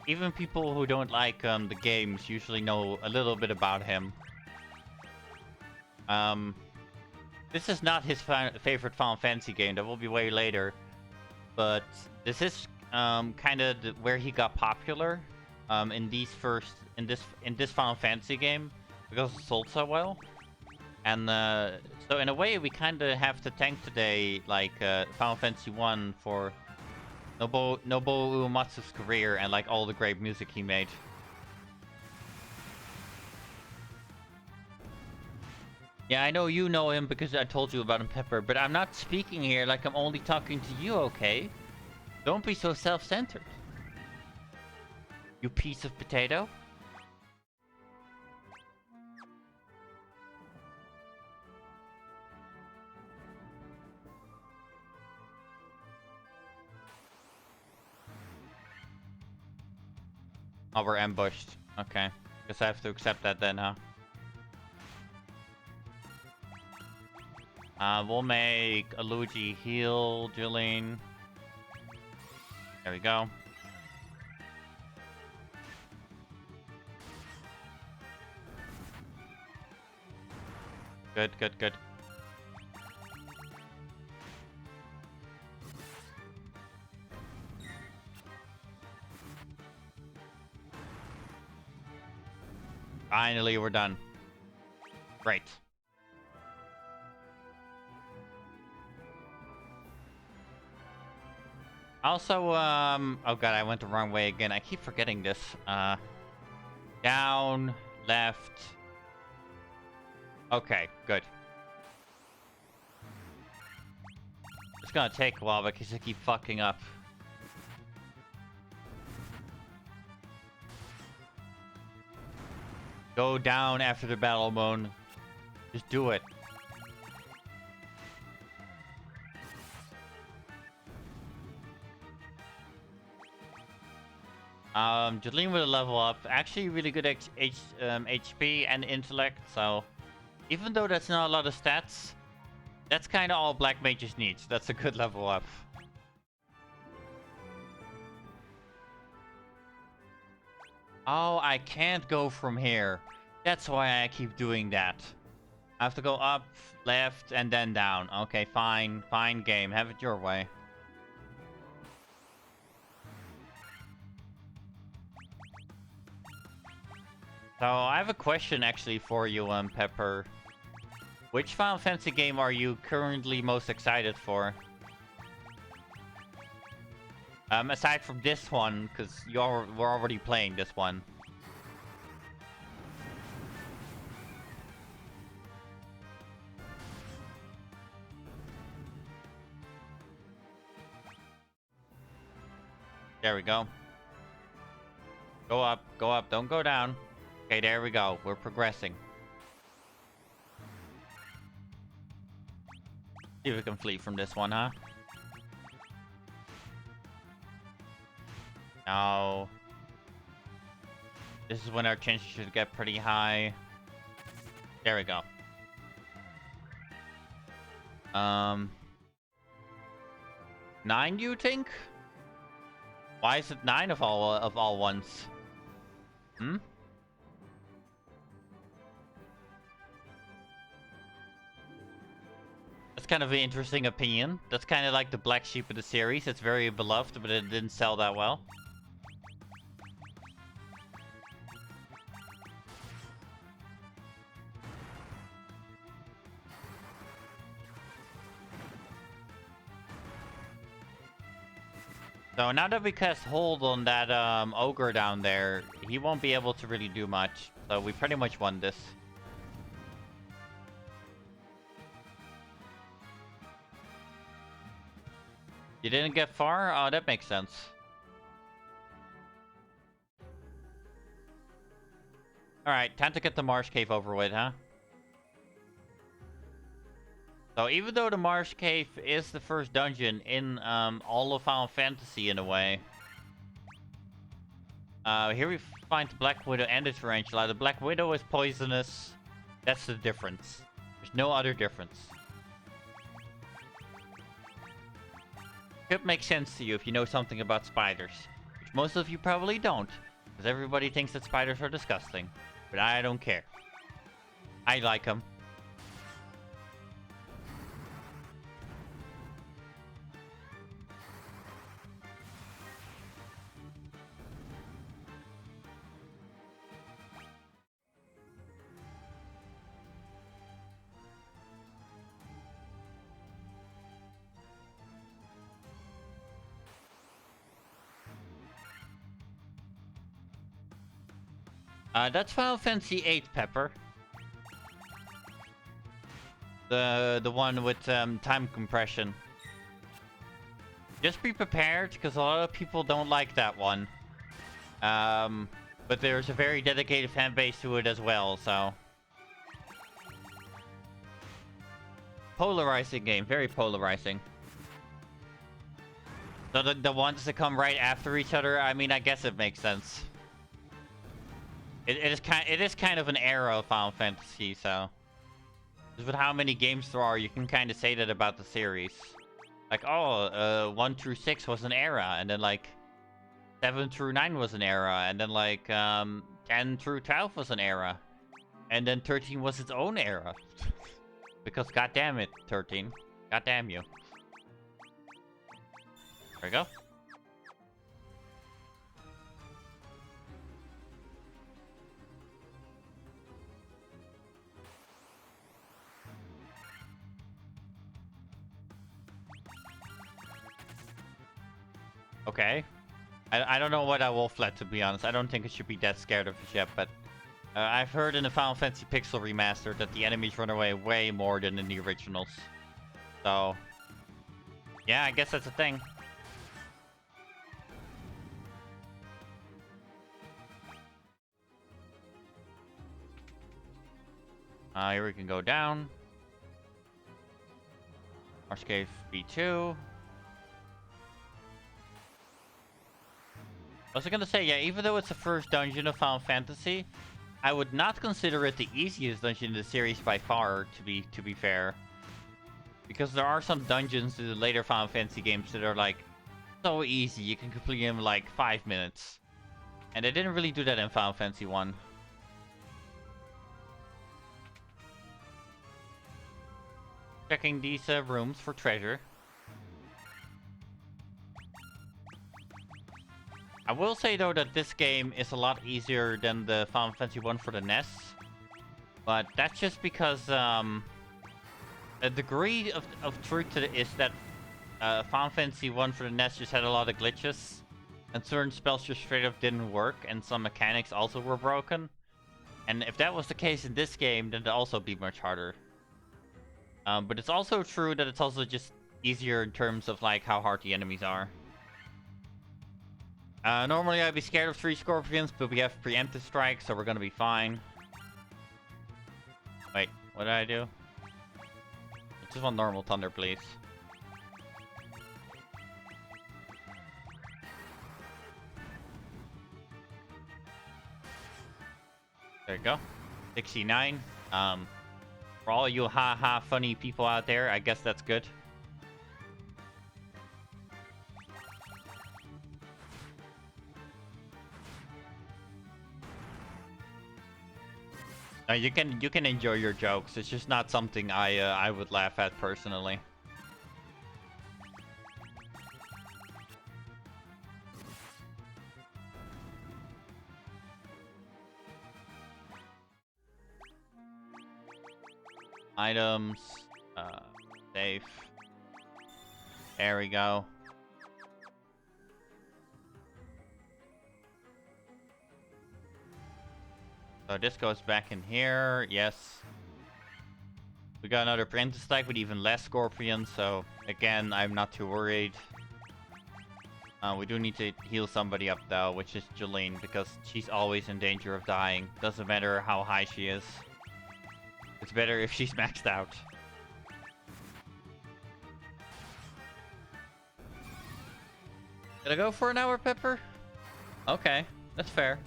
Even people who don't like the games usually know a little bit about him. This is not his favorite Final Fantasy game. That will be way later, but this is kind of where he got popular. In this Final Fantasy game because it sold so well, and so in a way we kind of have to thank today like Final Fantasy 1 for Nobuo Uematsu's career and like all the great music he made. Yeah, I know you know him because I told you about him, Pepper, but I'm not speaking here like I'm only talking to you, okay? Don't be so self-centered. You piece of potato. Oh, we're ambushed. Okay. Guess I have to accept that then, huh? We'll make a Luigi heal, Jillian. There we go. Good, good, good. Finally, we're done. Great. Also, oh god, I went the wrong way again. I keep forgetting this. Down, left. Okay, good. It's gonna take a while because I keep fucking up. Go down after the battle, Moon. Just do it. Jolene with a level up. Actually, really good HP and intellect, so... Even though that's not a lot of stats, that's kind of all Black Mages needs. That's a good level up. Oh, I can't go from here. That's why I keep doing that. I have to go up, left, and then down. Okay, fine. Fine game. Have it your way. So, I have a question actually for you, Pepper. Which Final Fantasy game are you currently most excited for? Aside from this one, because we're already playing this one. There we go. Go up, don't go down. Okay, there we go. We're progressing. See if we can flee from this one, huh? No. This is when our chances should get pretty high. There we go. 9, you think? Why is it 9 of all ones? Hmm? That's kind of an interesting opinion. That's kind of like the black sheep of the series. It's very beloved, but it didn't sell that well. So now that we cast hold on that ogre down there, he won't be able to really do much. So we pretty much won this. You didn't get far? Oh, that makes sense. Alright, time to get the Marsh Cave over with, huh? So even though the Marsh Cave is the first dungeon in all of Final Fantasy in a way. Here we find the Black Widow and the Tarantula. The Black Widow is poisonous. That's the difference. There's no other difference. Could make sense to you if you know something about spiders. Which most of you probably don't. Because everybody thinks that spiders are disgusting. But I don't care. I like them. That's Final Fantasy VIII, Pepper. The one with time compression. Just be prepared, because a lot of people don't like that one. But there's a very dedicated fan base to it as well, so... Polarizing game, very polarizing. So the ones that come right after each other, I mean, I guess it makes sense. It is kind of an era of Final Fantasy, so... Just with how many games there are, you can kind of say that about the series. Like, oh, 1 through 6 was an era, and then, like, 7 through 9 was an era, and then, like, 10 through 12 was an era. And then 13 was its own era. Because, goddamn it, 13. Goddamn you. There we go. Okay. I don't know what I wolf let, to be honest. I don't think I should be that scared of it yet, but... I've heard in the Final Fantasy Pixel Remaster that the enemies run away way more than in the originals. So... Yeah, I guess that's a thing. Here we can go down. Marsh Cave B2. I was gonna say, yeah, even though it's the first dungeon of Final Fantasy, I would not consider it the easiest dungeon in the series by far, to be fair. Because there are some dungeons in the later Final Fantasy games that are, like, so easy, you can complete them in, like, 5 minutes. And they didn't really do that in Final Fantasy 1. Checking these rooms for treasure. I will say, though, that this game is a lot easier than the Final Fantasy 1 for the NES. But that's just because, a degree of truth to it is that Final Fantasy 1 for the NES just had a lot of glitches. And certain spells just straight up didn't work, and some mechanics also were broken. And if that was the case in this game, then it'd also be much harder. But it's also true that it's also just easier in terms of, like, how hard the enemies are. Normally I'd be scared of 3 scorpions, but we have preemptive strike, so we're gonna be fine. Wait, what did I do? I just want normal thunder, please. There you go. 69. For all you ha-ha funny people out there, I guess that's good. You can enjoy your jokes. It's just not something I would laugh at personally. Items, safe. There we go. So this goes back in here, yes. We got another Apprentice stack with even less scorpions, so again, I'm not too worried. We do need to heal somebody up though, which is Jolene, because she's always in danger of dying. Doesn't matter how high she is. It's better if she's maxed out. Did I go for an hour, Pepper? Okay, that's fair.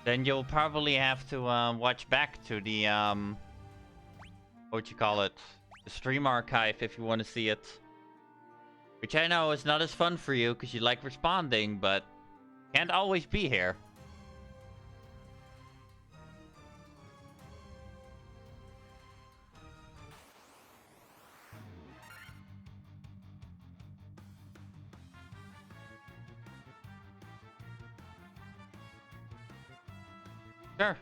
Then you'll probably have to watch back to the what you call it, the stream archive if you want to see it. Which I know is not as fun for you because you like responding, but can't always be here. Sure.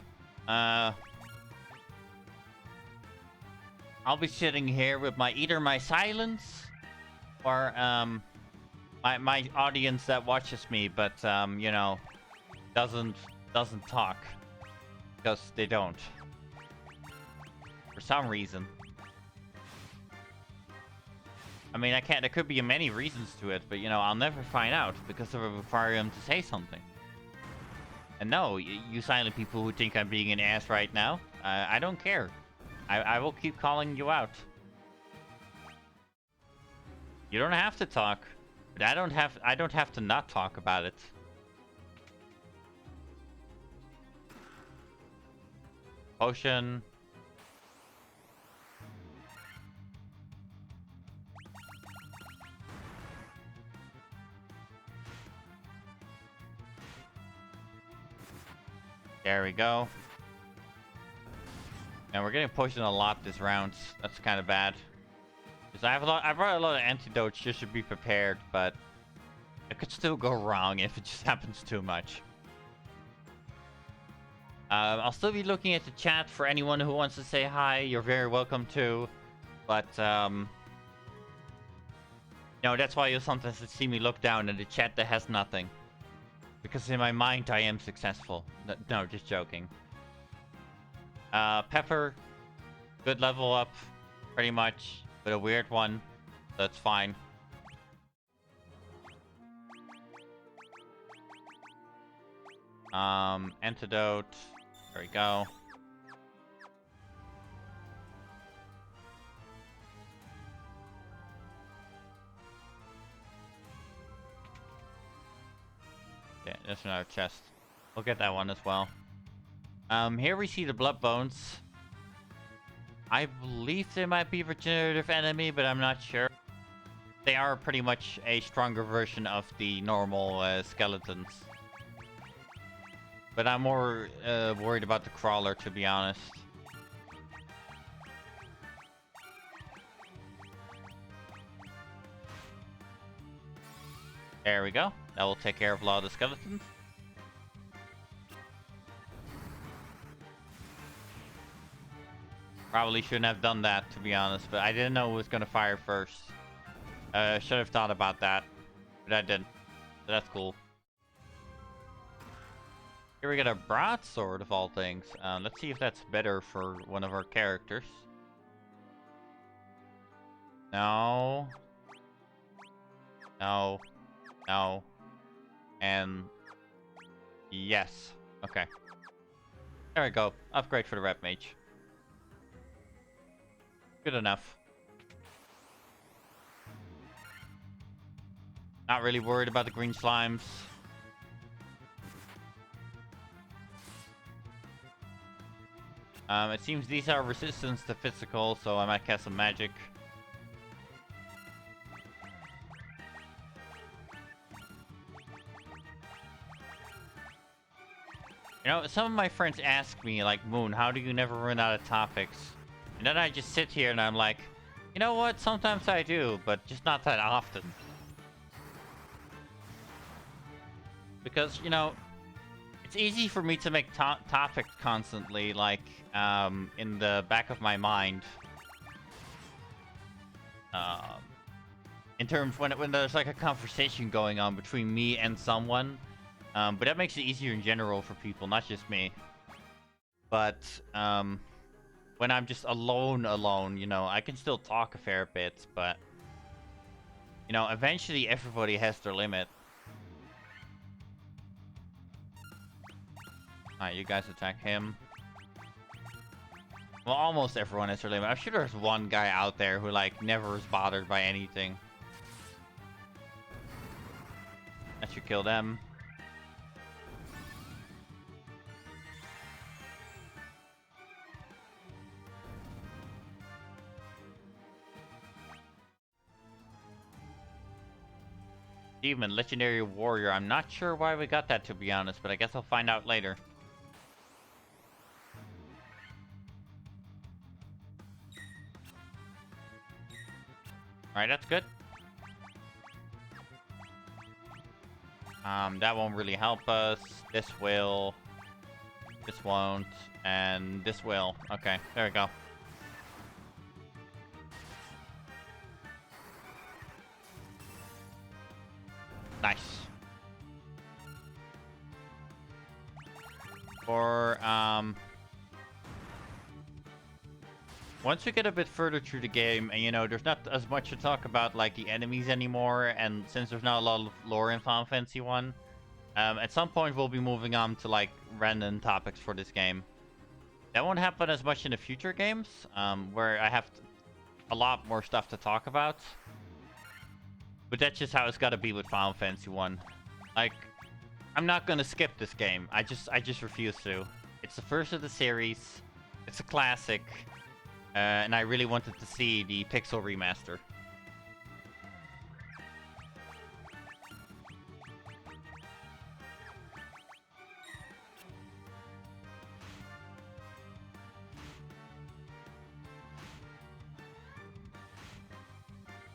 I'll be sitting here with either my silence or my audience that watches me, but you know, doesn't talk. Because they don't. For some reason. I mean, I can't. There could be many reasons to it, but you know, I'll never find out because it would require him to say something. And no, you silent people who think I'm being an ass right now, I don't care. I will keep calling you out. You don't have to talk, but I don't have to not talk about it. Potion. There we go. And we're getting poisoned a lot this round. That's kind of bad. Because I brought a lot of antidotes just to be prepared, but it could still go wrong if it just happens too much. I'll still be looking at the chat for anyone who wants to say hi. You're very welcome to. But, no, that's why you'll sometimes see me look down at the chat that has nothing. Because in my mind, I am successful. No, just joking. Pepper, good level up, pretty much, but a weird one. That's fine. Antidote. There we go. Okay, there's another chest. We'll get that one as well. Here we see the blood bones. I believe they might be regenerative enemy, but I'm not sure. They are pretty much a stronger version of the normal skeletons. But I'm more worried about the crawler, to be honest. There we go. That will take care of a lot of the skeletons. Probably shouldn't have done that, to be honest, but I didn't know it was going to fire first. Should have thought about that, but I didn't. So that's cool. Here we get a broadsword of all things. Let's see if that's better for one of our characters. No. No. No. And yes. Okay. There we go. Upgrade for the Red Mage. Good enough. Not really worried about the green slimes. It seems these are resistance to physical, so I might cast some magic. You know, some of my friends ask me, like, Moon, how do you never run out of topics? And then I just sit here and I'm like, you know what? Sometimes I do, but just not that often. Because, you know, it's easy for me to make topics constantly, like, in the back of my mind. In terms when there's like a conversation going on between me and someone. But that makes it easier in general for people, not just me. But, when I'm just alone, you know, I can still talk a fair bit, but... You know, eventually everybody has their limit. Alright, you guys attack him. Well, almost everyone has their limit. I'm sure there's one guy out there who, like, never is bothered by anything. That should kill them. Demon, Legendary Warrior. I'm not sure why we got that, to be honest, but I guess I'll find out later. Alright, that's good. That won't really help us. This will. This won't. And this will. Okay, there we go. Nice. For, Once we get a bit further through the game, and you know, there's not as much to talk about like the enemies anymore, and since there's not a lot of lore in Final Fantasy 1, at some point we'll be moving on to like random topics for this game. That won't happen as much in the future games, where I have a lot more stuff to talk about. But that's just how it's gotta be with Final Fantasy 1. Like, I'm not gonna skip this game. I just refuse to. It's the first of the series. It's a classic. And I really wanted to see the Pixel remaster.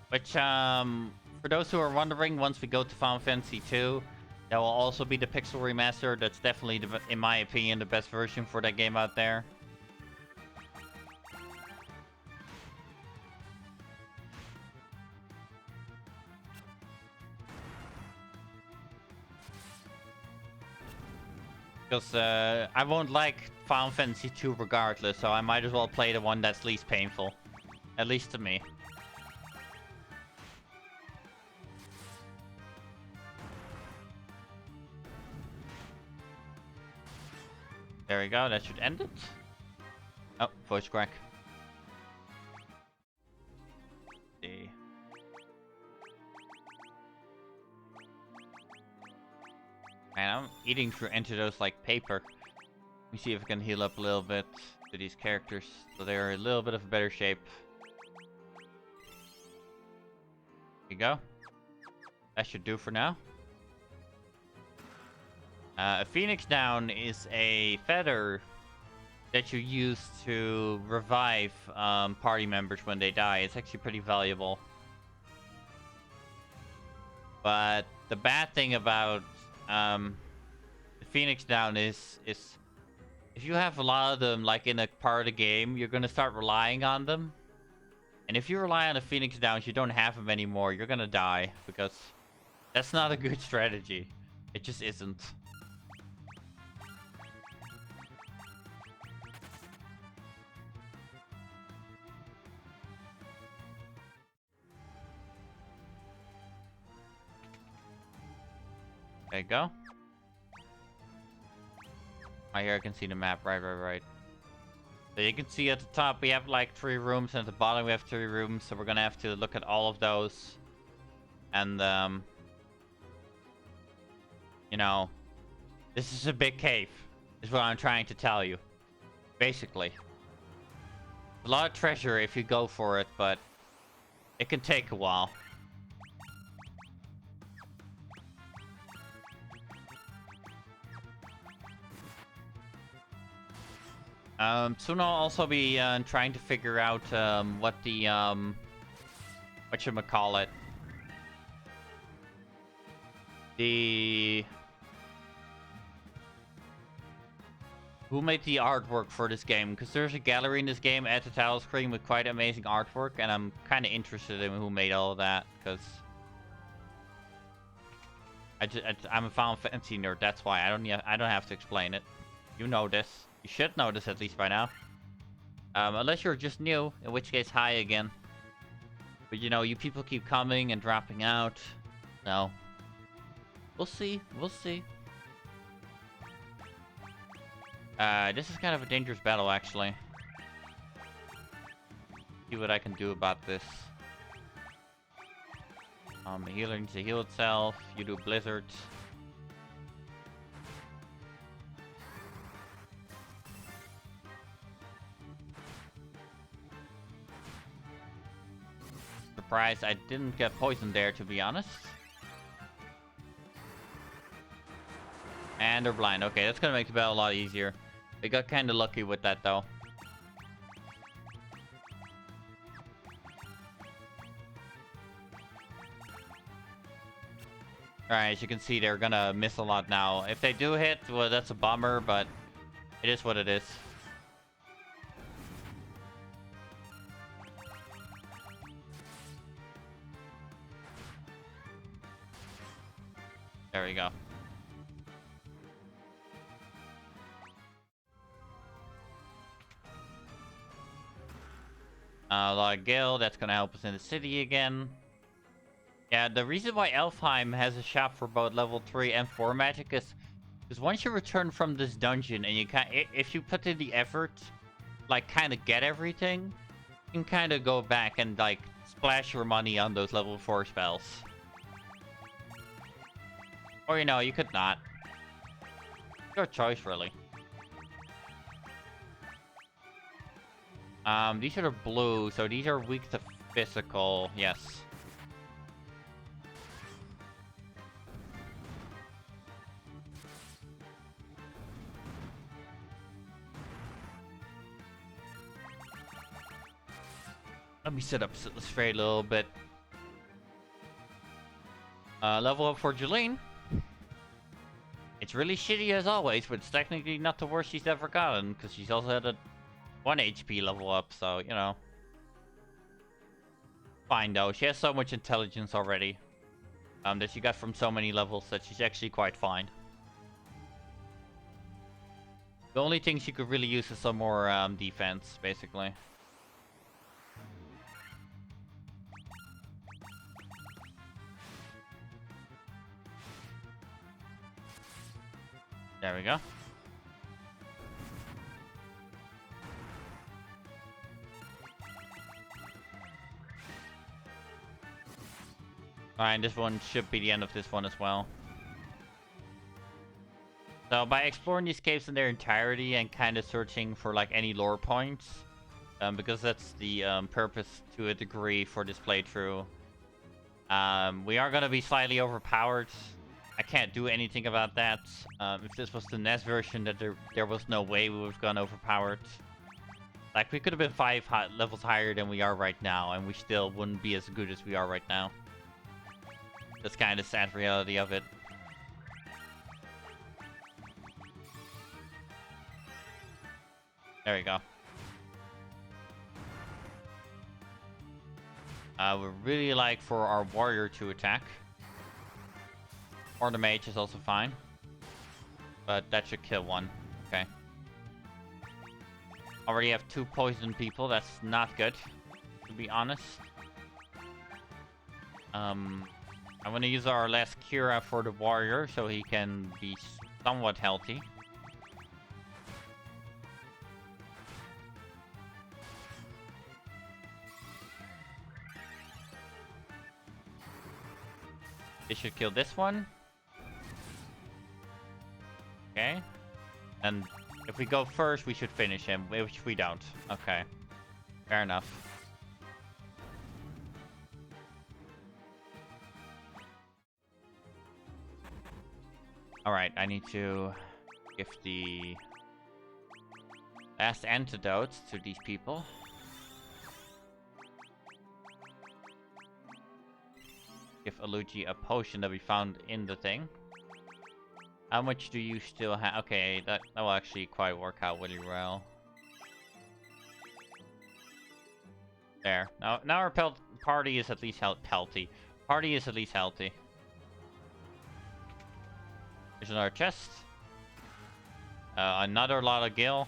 Which, for those who are wondering, once we go to Final Fantasy 2, there will also be the Pixel remaster. That's definitely, in my opinion, the best version for that game out there. Because I won't like Final Fantasy 2 regardless, so I might as well play the one that's least painful. At least to me. There we go, that should end it. Oh, voice crack. See. Man, I'm eating through antidotes like paper. Let me see if I can heal up a little bit to these characters so they're a little bit of a better shape. There you go. That should do for now. A Phoenix Down is a feather that you use to revive party members when they die. It's actually pretty valuable. But the bad thing about the Phoenix Down is if you have a lot of them like in a part of the game, you're gonna start relying on them. And if you rely on the Phoenix Downs, you don't have them anymore, you're gonna die, because that's not a good strategy. It just isn't. There you go. Right here I can see the map, right. So you can see at the top we have like 3 rooms, and at the bottom we have 3 rooms, so we're gonna have to look at all of those. And you know, this is a big cave, is what I'm trying to tell you. Basically. A lot of treasure if you go for it, but it can take a while. Soon I'll also be trying to figure out what the whatchamacallit, who made the artwork for this game, because there's a gallery in this game at the title screen with quite amazing artwork, and I'm kind of interested in who made all of that, because I'm a Final Fantasy nerd. That's why I don't have to explain it. You know this. You should know this at least by now. Unless you're just new, in which case, hi again. But you know, you people keep coming and dropping out. So, we'll see. We'll see. This is kind of a dangerous battle, actually. See what I can do about this. The healer needs to heal itself. You do Blizzard. Surprised I didn't get poisoned there, to be honest. And they're blind. Okay, that's gonna make the battle a lot easier. They got kind of lucky with that, though. Alright, as you can see, they're gonna miss a lot now. If they do hit, well, that's a bummer, but it is what it is. There we go. A lot of gil. That's gonna help us in the city again. Yeah, the reason why Elfheim has a shop for both level 3 and 4 magic is because once you return from this dungeon and you if you put in the effort, like kind of get everything, you can kind of go back and like splash your money on those level 4 spells. Or you know, you could not. Your choice, really. These are the blue, so these are weak to physical. Yes. Let me set up straight a little bit. Level up for Jeline. It's really shitty as always, but it's technically not the worst she's ever gotten, because she's also had a 1 HP level up, so, you know. Fine, though. She has so much intelligence already. That she got from so many levels that she's actually quite fine. The only thing she could really use is some more defense, basically. There we go. Alright, this one should be the end of this one as well. So by exploring these caves in their entirety and kind of searching for like any lore points, because that's the purpose to a degree for this playthrough, we are going to be slightly overpowered. I can't do anything about that. If this was the NES version, that there was no way we would have gone overpowered. Like, we could have been 5 levels higher than we are right now, and we still wouldn't be as good as we are right now. That's kind of the sad reality of it. There we go. We really like for our warrior to attack. Or the mage is also fine. But that should kill one. Okay. Already have 2 poisoned people. That's not good, to be honest. I'm gonna use our last Kira for the warrior so he can be somewhat healthy. This should kill this one. Okay. And if we go first, we should finish him, which we don't. Okay. Fair enough. Alright, I need to give the last antidotes to these people. Give Aluji a potion that we found in the thing. How much do you still have? Okay, that will actually quite work out really well. There. Now our party is at least healthy. Party is at least healthy. There's another chest. Another lot of gil.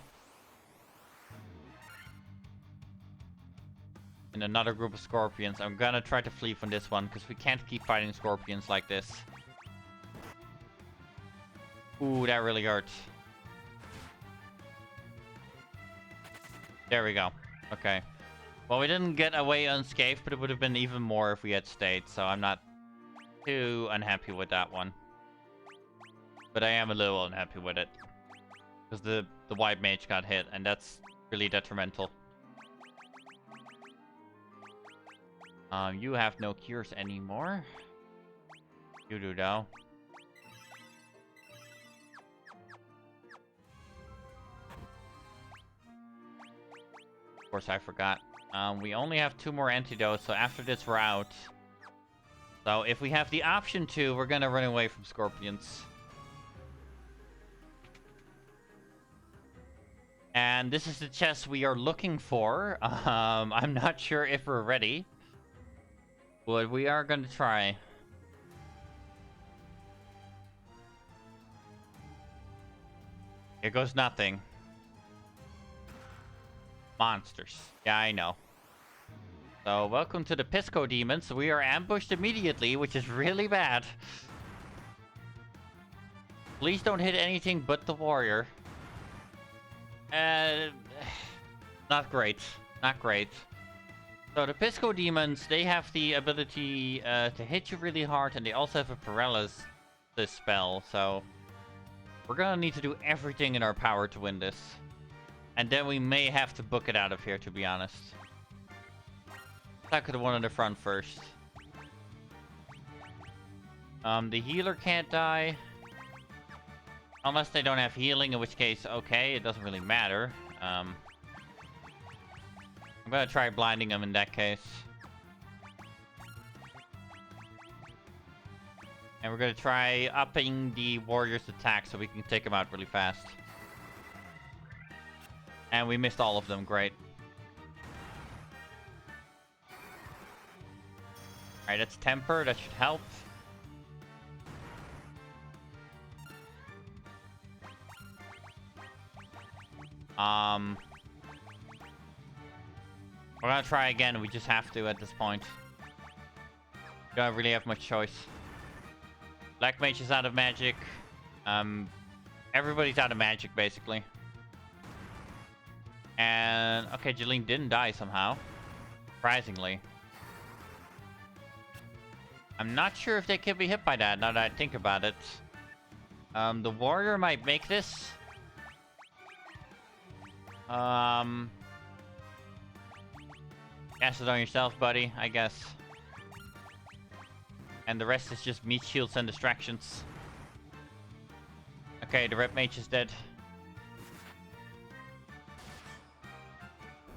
And another group of scorpions. I'm gonna try to flee from this one, because we can't keep fighting scorpions like this. Ooh, that really hurts. There we go. Okay. Well, we didn't get away unscathed, but it would have been even more if we had stayed, so I'm not too unhappy with that one. But I am a little unhappy with it. Because the white mage got hit, and that's really detrimental. You have no cures anymore. You do, though. Of course, I forgot. We only have 2 more antidotes, so after this we're out. So if we have the option to, we're gonna run away from scorpions. And this is the chest we are looking for. I'm not sure if we're ready. But we are gonna try. Here goes nothing. Monsters. Yeah, I know. So, welcome to the Pisco Demons. We are ambushed immediately, which is really bad. Please don't hit anything but the warrior. Not great. Not great. So the Pisco Demons, they have the ability to hit you really hard, and they also have a paralysis spell, so we're gonna need to do everything in our power to win this. And then we may have to book it out of here, to be honest. I could have won on the front first. The healer can't die. Unless they don't have healing, in which case, okay, it doesn't really matter. I'm gonna try blinding them in that case. And we're gonna try upping the warrior's attack so we can take them out really fast. And we missed all of them, great. Alright, that's temper, that should help. We're gonna try again, we just have to at this point. Don't really have much choice. Black Mage is out of magic. Everybody's out of magic, basically. And, okay, Jeline didn't die somehow. Surprisingly. I'm not sure if they can be hit by that, now that I think about it. The warrior might make this. Cast it on yourself, buddy, I guess. And the rest is just meat shields and distractions. Okay, the red mage is dead.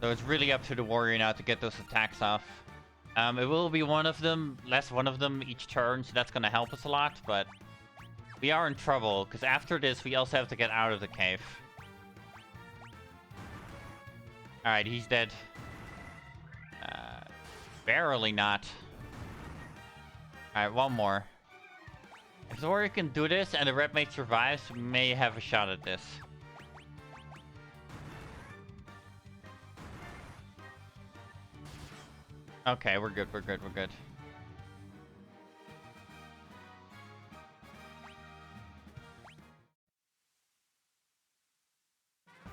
So it's really up to the warrior now to get those attacks off. It will be one of them each turn, so that's gonna help us a lot, but we are in trouble, because after this we also have to get out of the cave. Alright, he's dead. Barely not. Alright, one more. If the warrior can do this and the red mage survives, we may have a shot at this. Okay, we're good, we're good, we're good.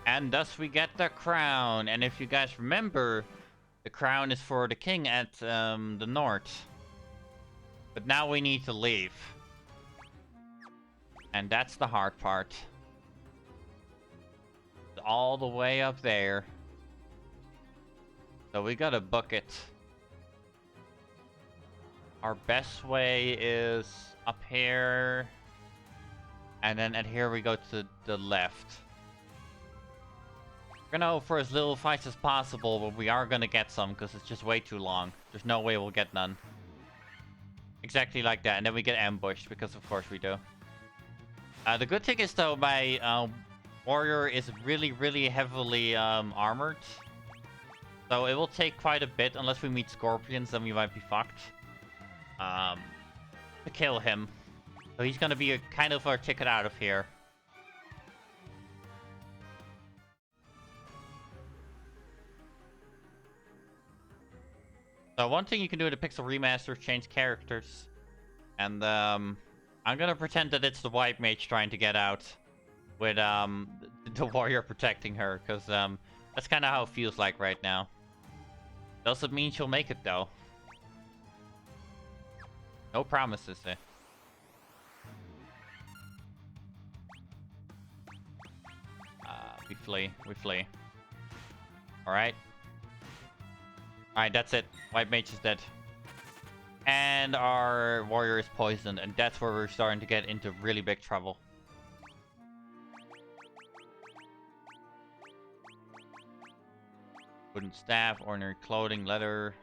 And thus we get the crown. And if you guys remember, the crown is for the king at the north. But now we need to leave. And that's the hard part. All the way up there. So we gotta book it. Our best way is up here. And then at here we go to the left. We're gonna go for as little fights as possible, but we are gonna get some because it's just way too long. There's no way we'll get none. Exactly like that, and then we get ambushed because of course we do. The good thing is though, my warrior is really, really heavily armored. So it will take quite a bit, unless we meet scorpions, then we might be fucked. To kill him. So he's gonna be kind of our ticket out of here. So one thing you can do in the Pixel Remaster is change characters. And I'm gonna pretend that it's the white mage trying to get out. With the warrior protecting her. Because that's kind of how it feels like right now. Doesn't mean she'll make it though. No promises there. We flee. We flee. Alright. Alright, that's it. White mage is dead. And our warrior is poisoned. And that's where we're starting to get into really big trouble. Wooden staff, ordinary clothing, leather.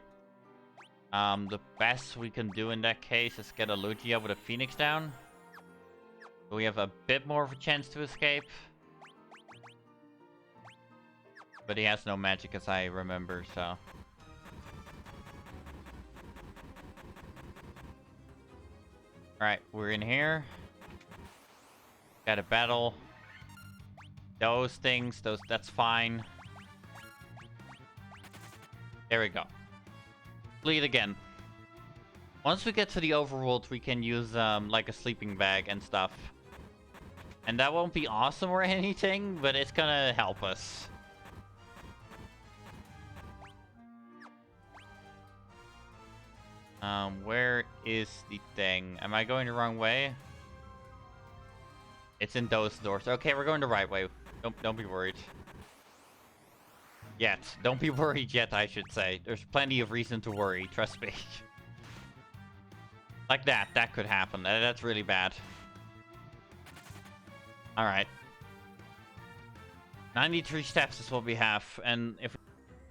The best we can do in that case is get a Lugia with a Phoenix down. So we have a bit more of a chance to escape. But he has no magic as I remember, so... Alright, we're in here. Got a battle. Those things, that's fine. There we go. Fleet again. Once we get to the overworld, we can use, like a sleeping bag and stuff. And that won't be awesome or anything, but it's gonna help us. Where is the thing? Am I going the wrong way? It's in those doors. Okay, we're going the right way. Don't be worried. Yet. Don't be worried yet, I should say. There's plenty of reason to worry, trust me. Like that. That could happen. That's really bad. Alright. 93 steps is what we have. And if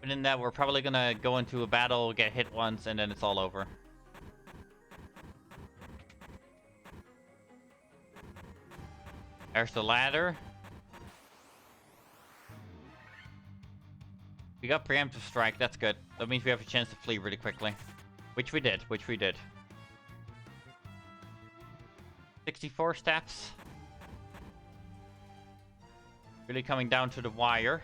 we're in that, we're probably gonna go into a battle, get hit once, and then it's all over. There's the ladder. We got preemptive strike, that's good. That means we have a chance to flee really quickly. Which we did. 64 steps. Really coming down to the wire.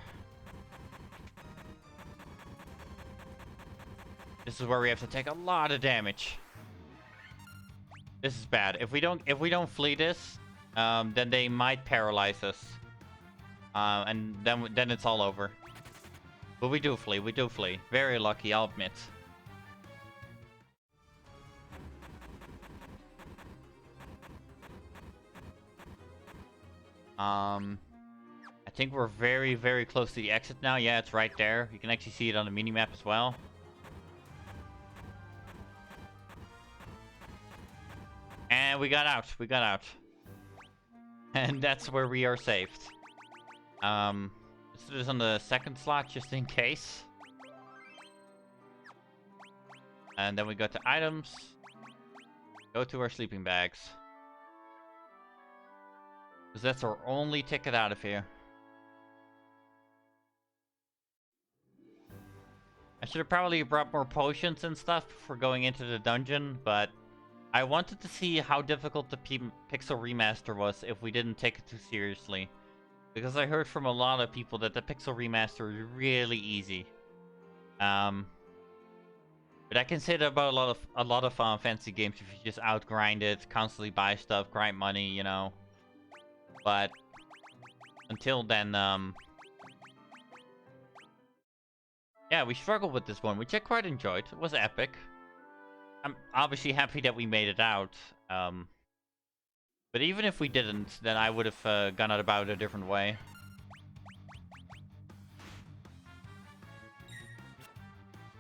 This is where we have to take a lot of damage. This is bad. If we don't flee this, then they might paralyze us. And then it's all over. But we do flee. Very lucky, I'll admit. I think we're very, very close to the exit now. Yeah, it's right there. You can actually see it on the minimap as well. And we got out. And that's where we are saved. Let's do this on the second slot just in case. And then we go to items. Go to our sleeping bags. Because that's our only ticket out of here. I should have probably brought more potions and stuff before going into the dungeon, but I wanted to see how difficult the Pixel Remaster was if we didn't take it too seriously. Because I heard from a lot of people that the Pixel Remaster is really easy. But I can say that about a lot of fancy games if you just outgrind it, constantly buy stuff, grind money, you know. But until then, yeah, we struggled with this one, which I quite enjoyed. It was epic. I'm obviously happy that we made it out. But even if we didn't, then I would have gone about it a different way.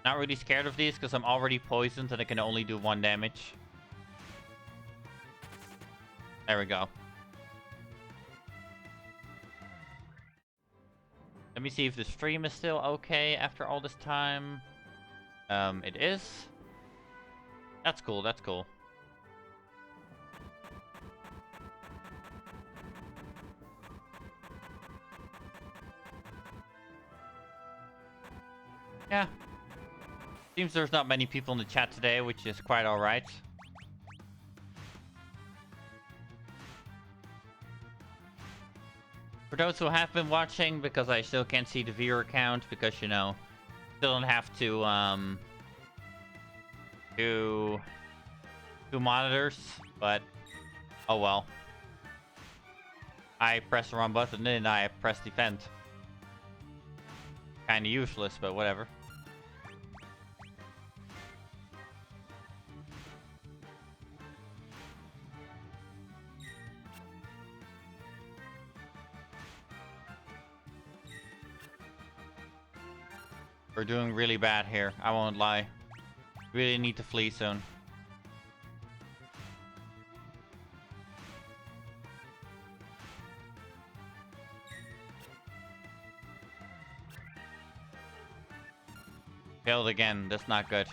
Not really scared of these because I'm already poisoned and I can only do 1 damage. There we go. Let me see if the stream is still okay after all this time. It is. That's cool, that's cool. Yeah. Seems there's not many people in the chat today, which is quite alright. For those who have been watching, because I still can't see the viewer count, because, you know, still don't have to, do monitors, but, oh well. I pressed the wrong button, and I pressed defend. Kinda useless, but whatever. We're doing really bad here, I won't lie. Really need to flee soon. Failed again, that's not good.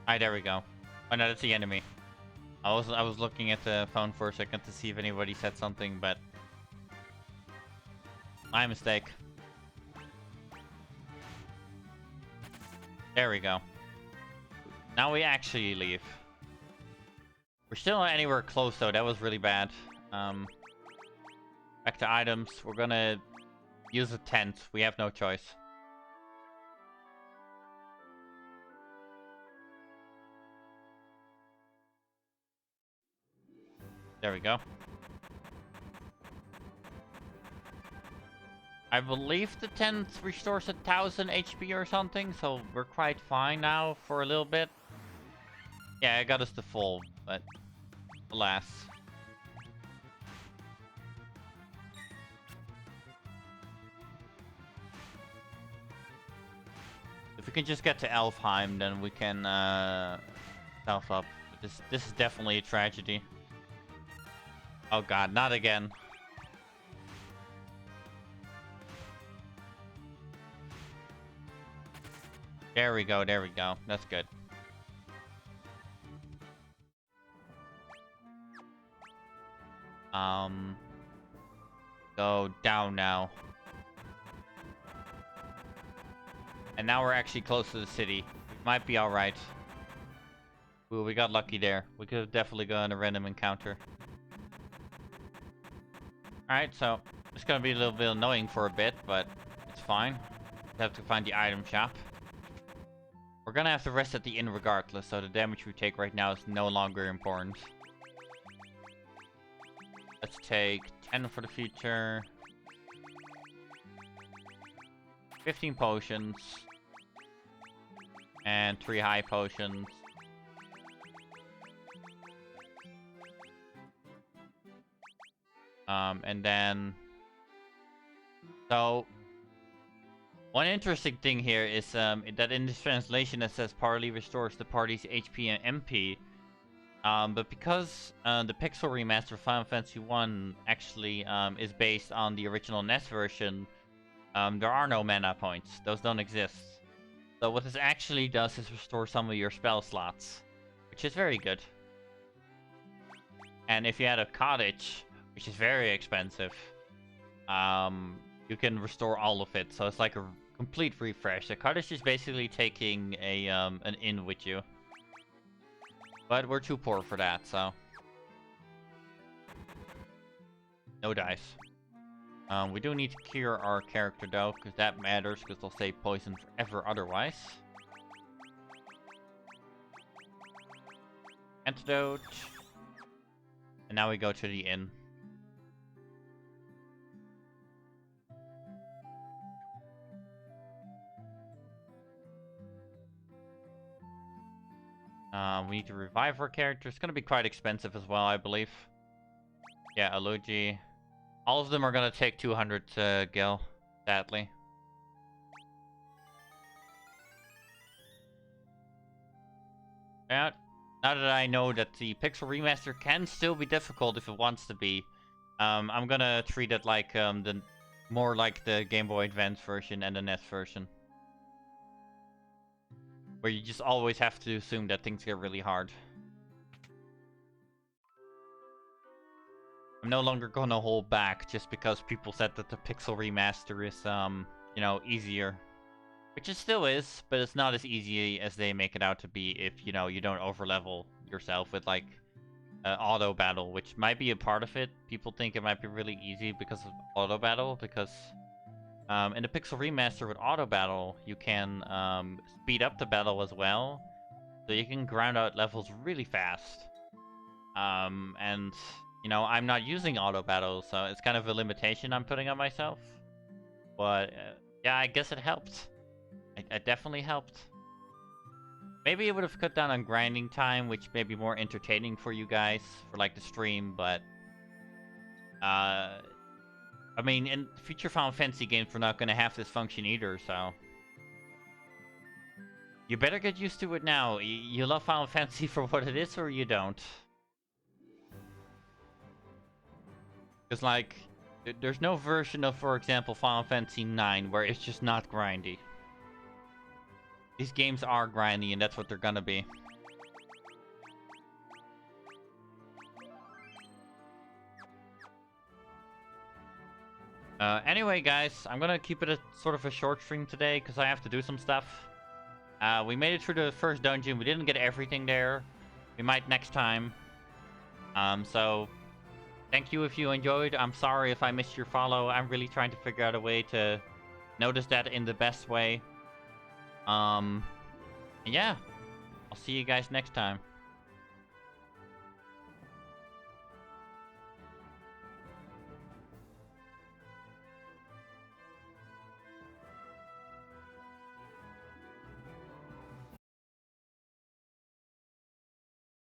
Alright, there we go. Oh no, that's the enemy. I was looking at the phone for a second to see if anybody said something, but my mistake. There we go. Now we actually leave. We're still not anywhere close though, that was really bad. Back to items, we're gonna use a tent, we have no choice. There we go. I believe the 10th restores 1000 HP or something, so we're quite fine now for a little bit. Yeah, it got us to full, but alas. If we can just get to Elfheim, then we can self up. This is definitely a tragedy. Oh god, not again. There we go, there we go. That's good. Go down now. And now we're actually close to the city. Might be alright. Ooh, we got lucky there. We could have definitely gone a random encounter. Alright, so it's gonna be a little bit annoying for a bit, but it's fine. We have to find the item shop. We're gonna have to rest at the inn regardless, so the damage we take right now is no longer important. Let's take 10 for the future. 15 potions. And 3 high potions. And then... So... One interesting thing here is that in this translation it says partly restores the party's HP and MP. But because the Pixel Remaster of Final Fantasy 1 actually is based on the original NES version, there are no mana points. Those don't exist. So what this actually does is restore some of your spell slots, which is very good. And if you had a cottage, which is very expensive, you can restore all of it. So it's like a complete refresh. The cottage is basically taking a an inn with you. But we're too poor for that, so... No dice. We do need to cure our character though, because that matters, because they'll stay poisoned forever otherwise. Antidote. And now we go to the inn. We need to revive our character. It's going to be quite expensive as well, I believe. Yeah, Aluji. All of them are going to take 200 gil, sadly. Yeah, now that I know that the Pixel Remaster can still be difficult if it wants to be, I'm going to treat it like more like the Game Boy Advance version and the NES version. Where you just always have to assume that things get really hard. I'm no longer gonna hold back just because people said that the Pixel Remaster is, you know, easier. Which it still is, but it's not as easy as they make it out to be if, you know, you don't overlevel yourself with, like, auto battle, which might be a part of it. People think it might be really easy because of auto battle, because... in the Pixel Remaster with auto battle, you can speed up the battle as well, so you can grind out levels really fast. And you know, I'm not using auto battle, so it's kind of a limitation I'm putting on myself. But yeah, I guess it helped. It definitely helped. Maybe it would have cut down on grinding time, which may be more entertaining for you guys for like the stream, but I mean, in future Final Fantasy games, we're not going to have this function either, so... You better get used to it now. You love Final Fantasy for what it is, or you don't? Because, like, there's no version of, for example, Final Fantasy 9 where it's just not grindy. These games are grindy, and that's what they're gonna be. Anyway, guys, I'm gonna keep it a sort of a short stream today because I have to do some stuff. We made it through the first dungeon. We didn't get everything there. We might next time. So thank you if you enjoyed. I'm sorry if I missed your follow. I'm really trying to figure out a way to notice that in the best way. Yeah, I'll see you guys next time.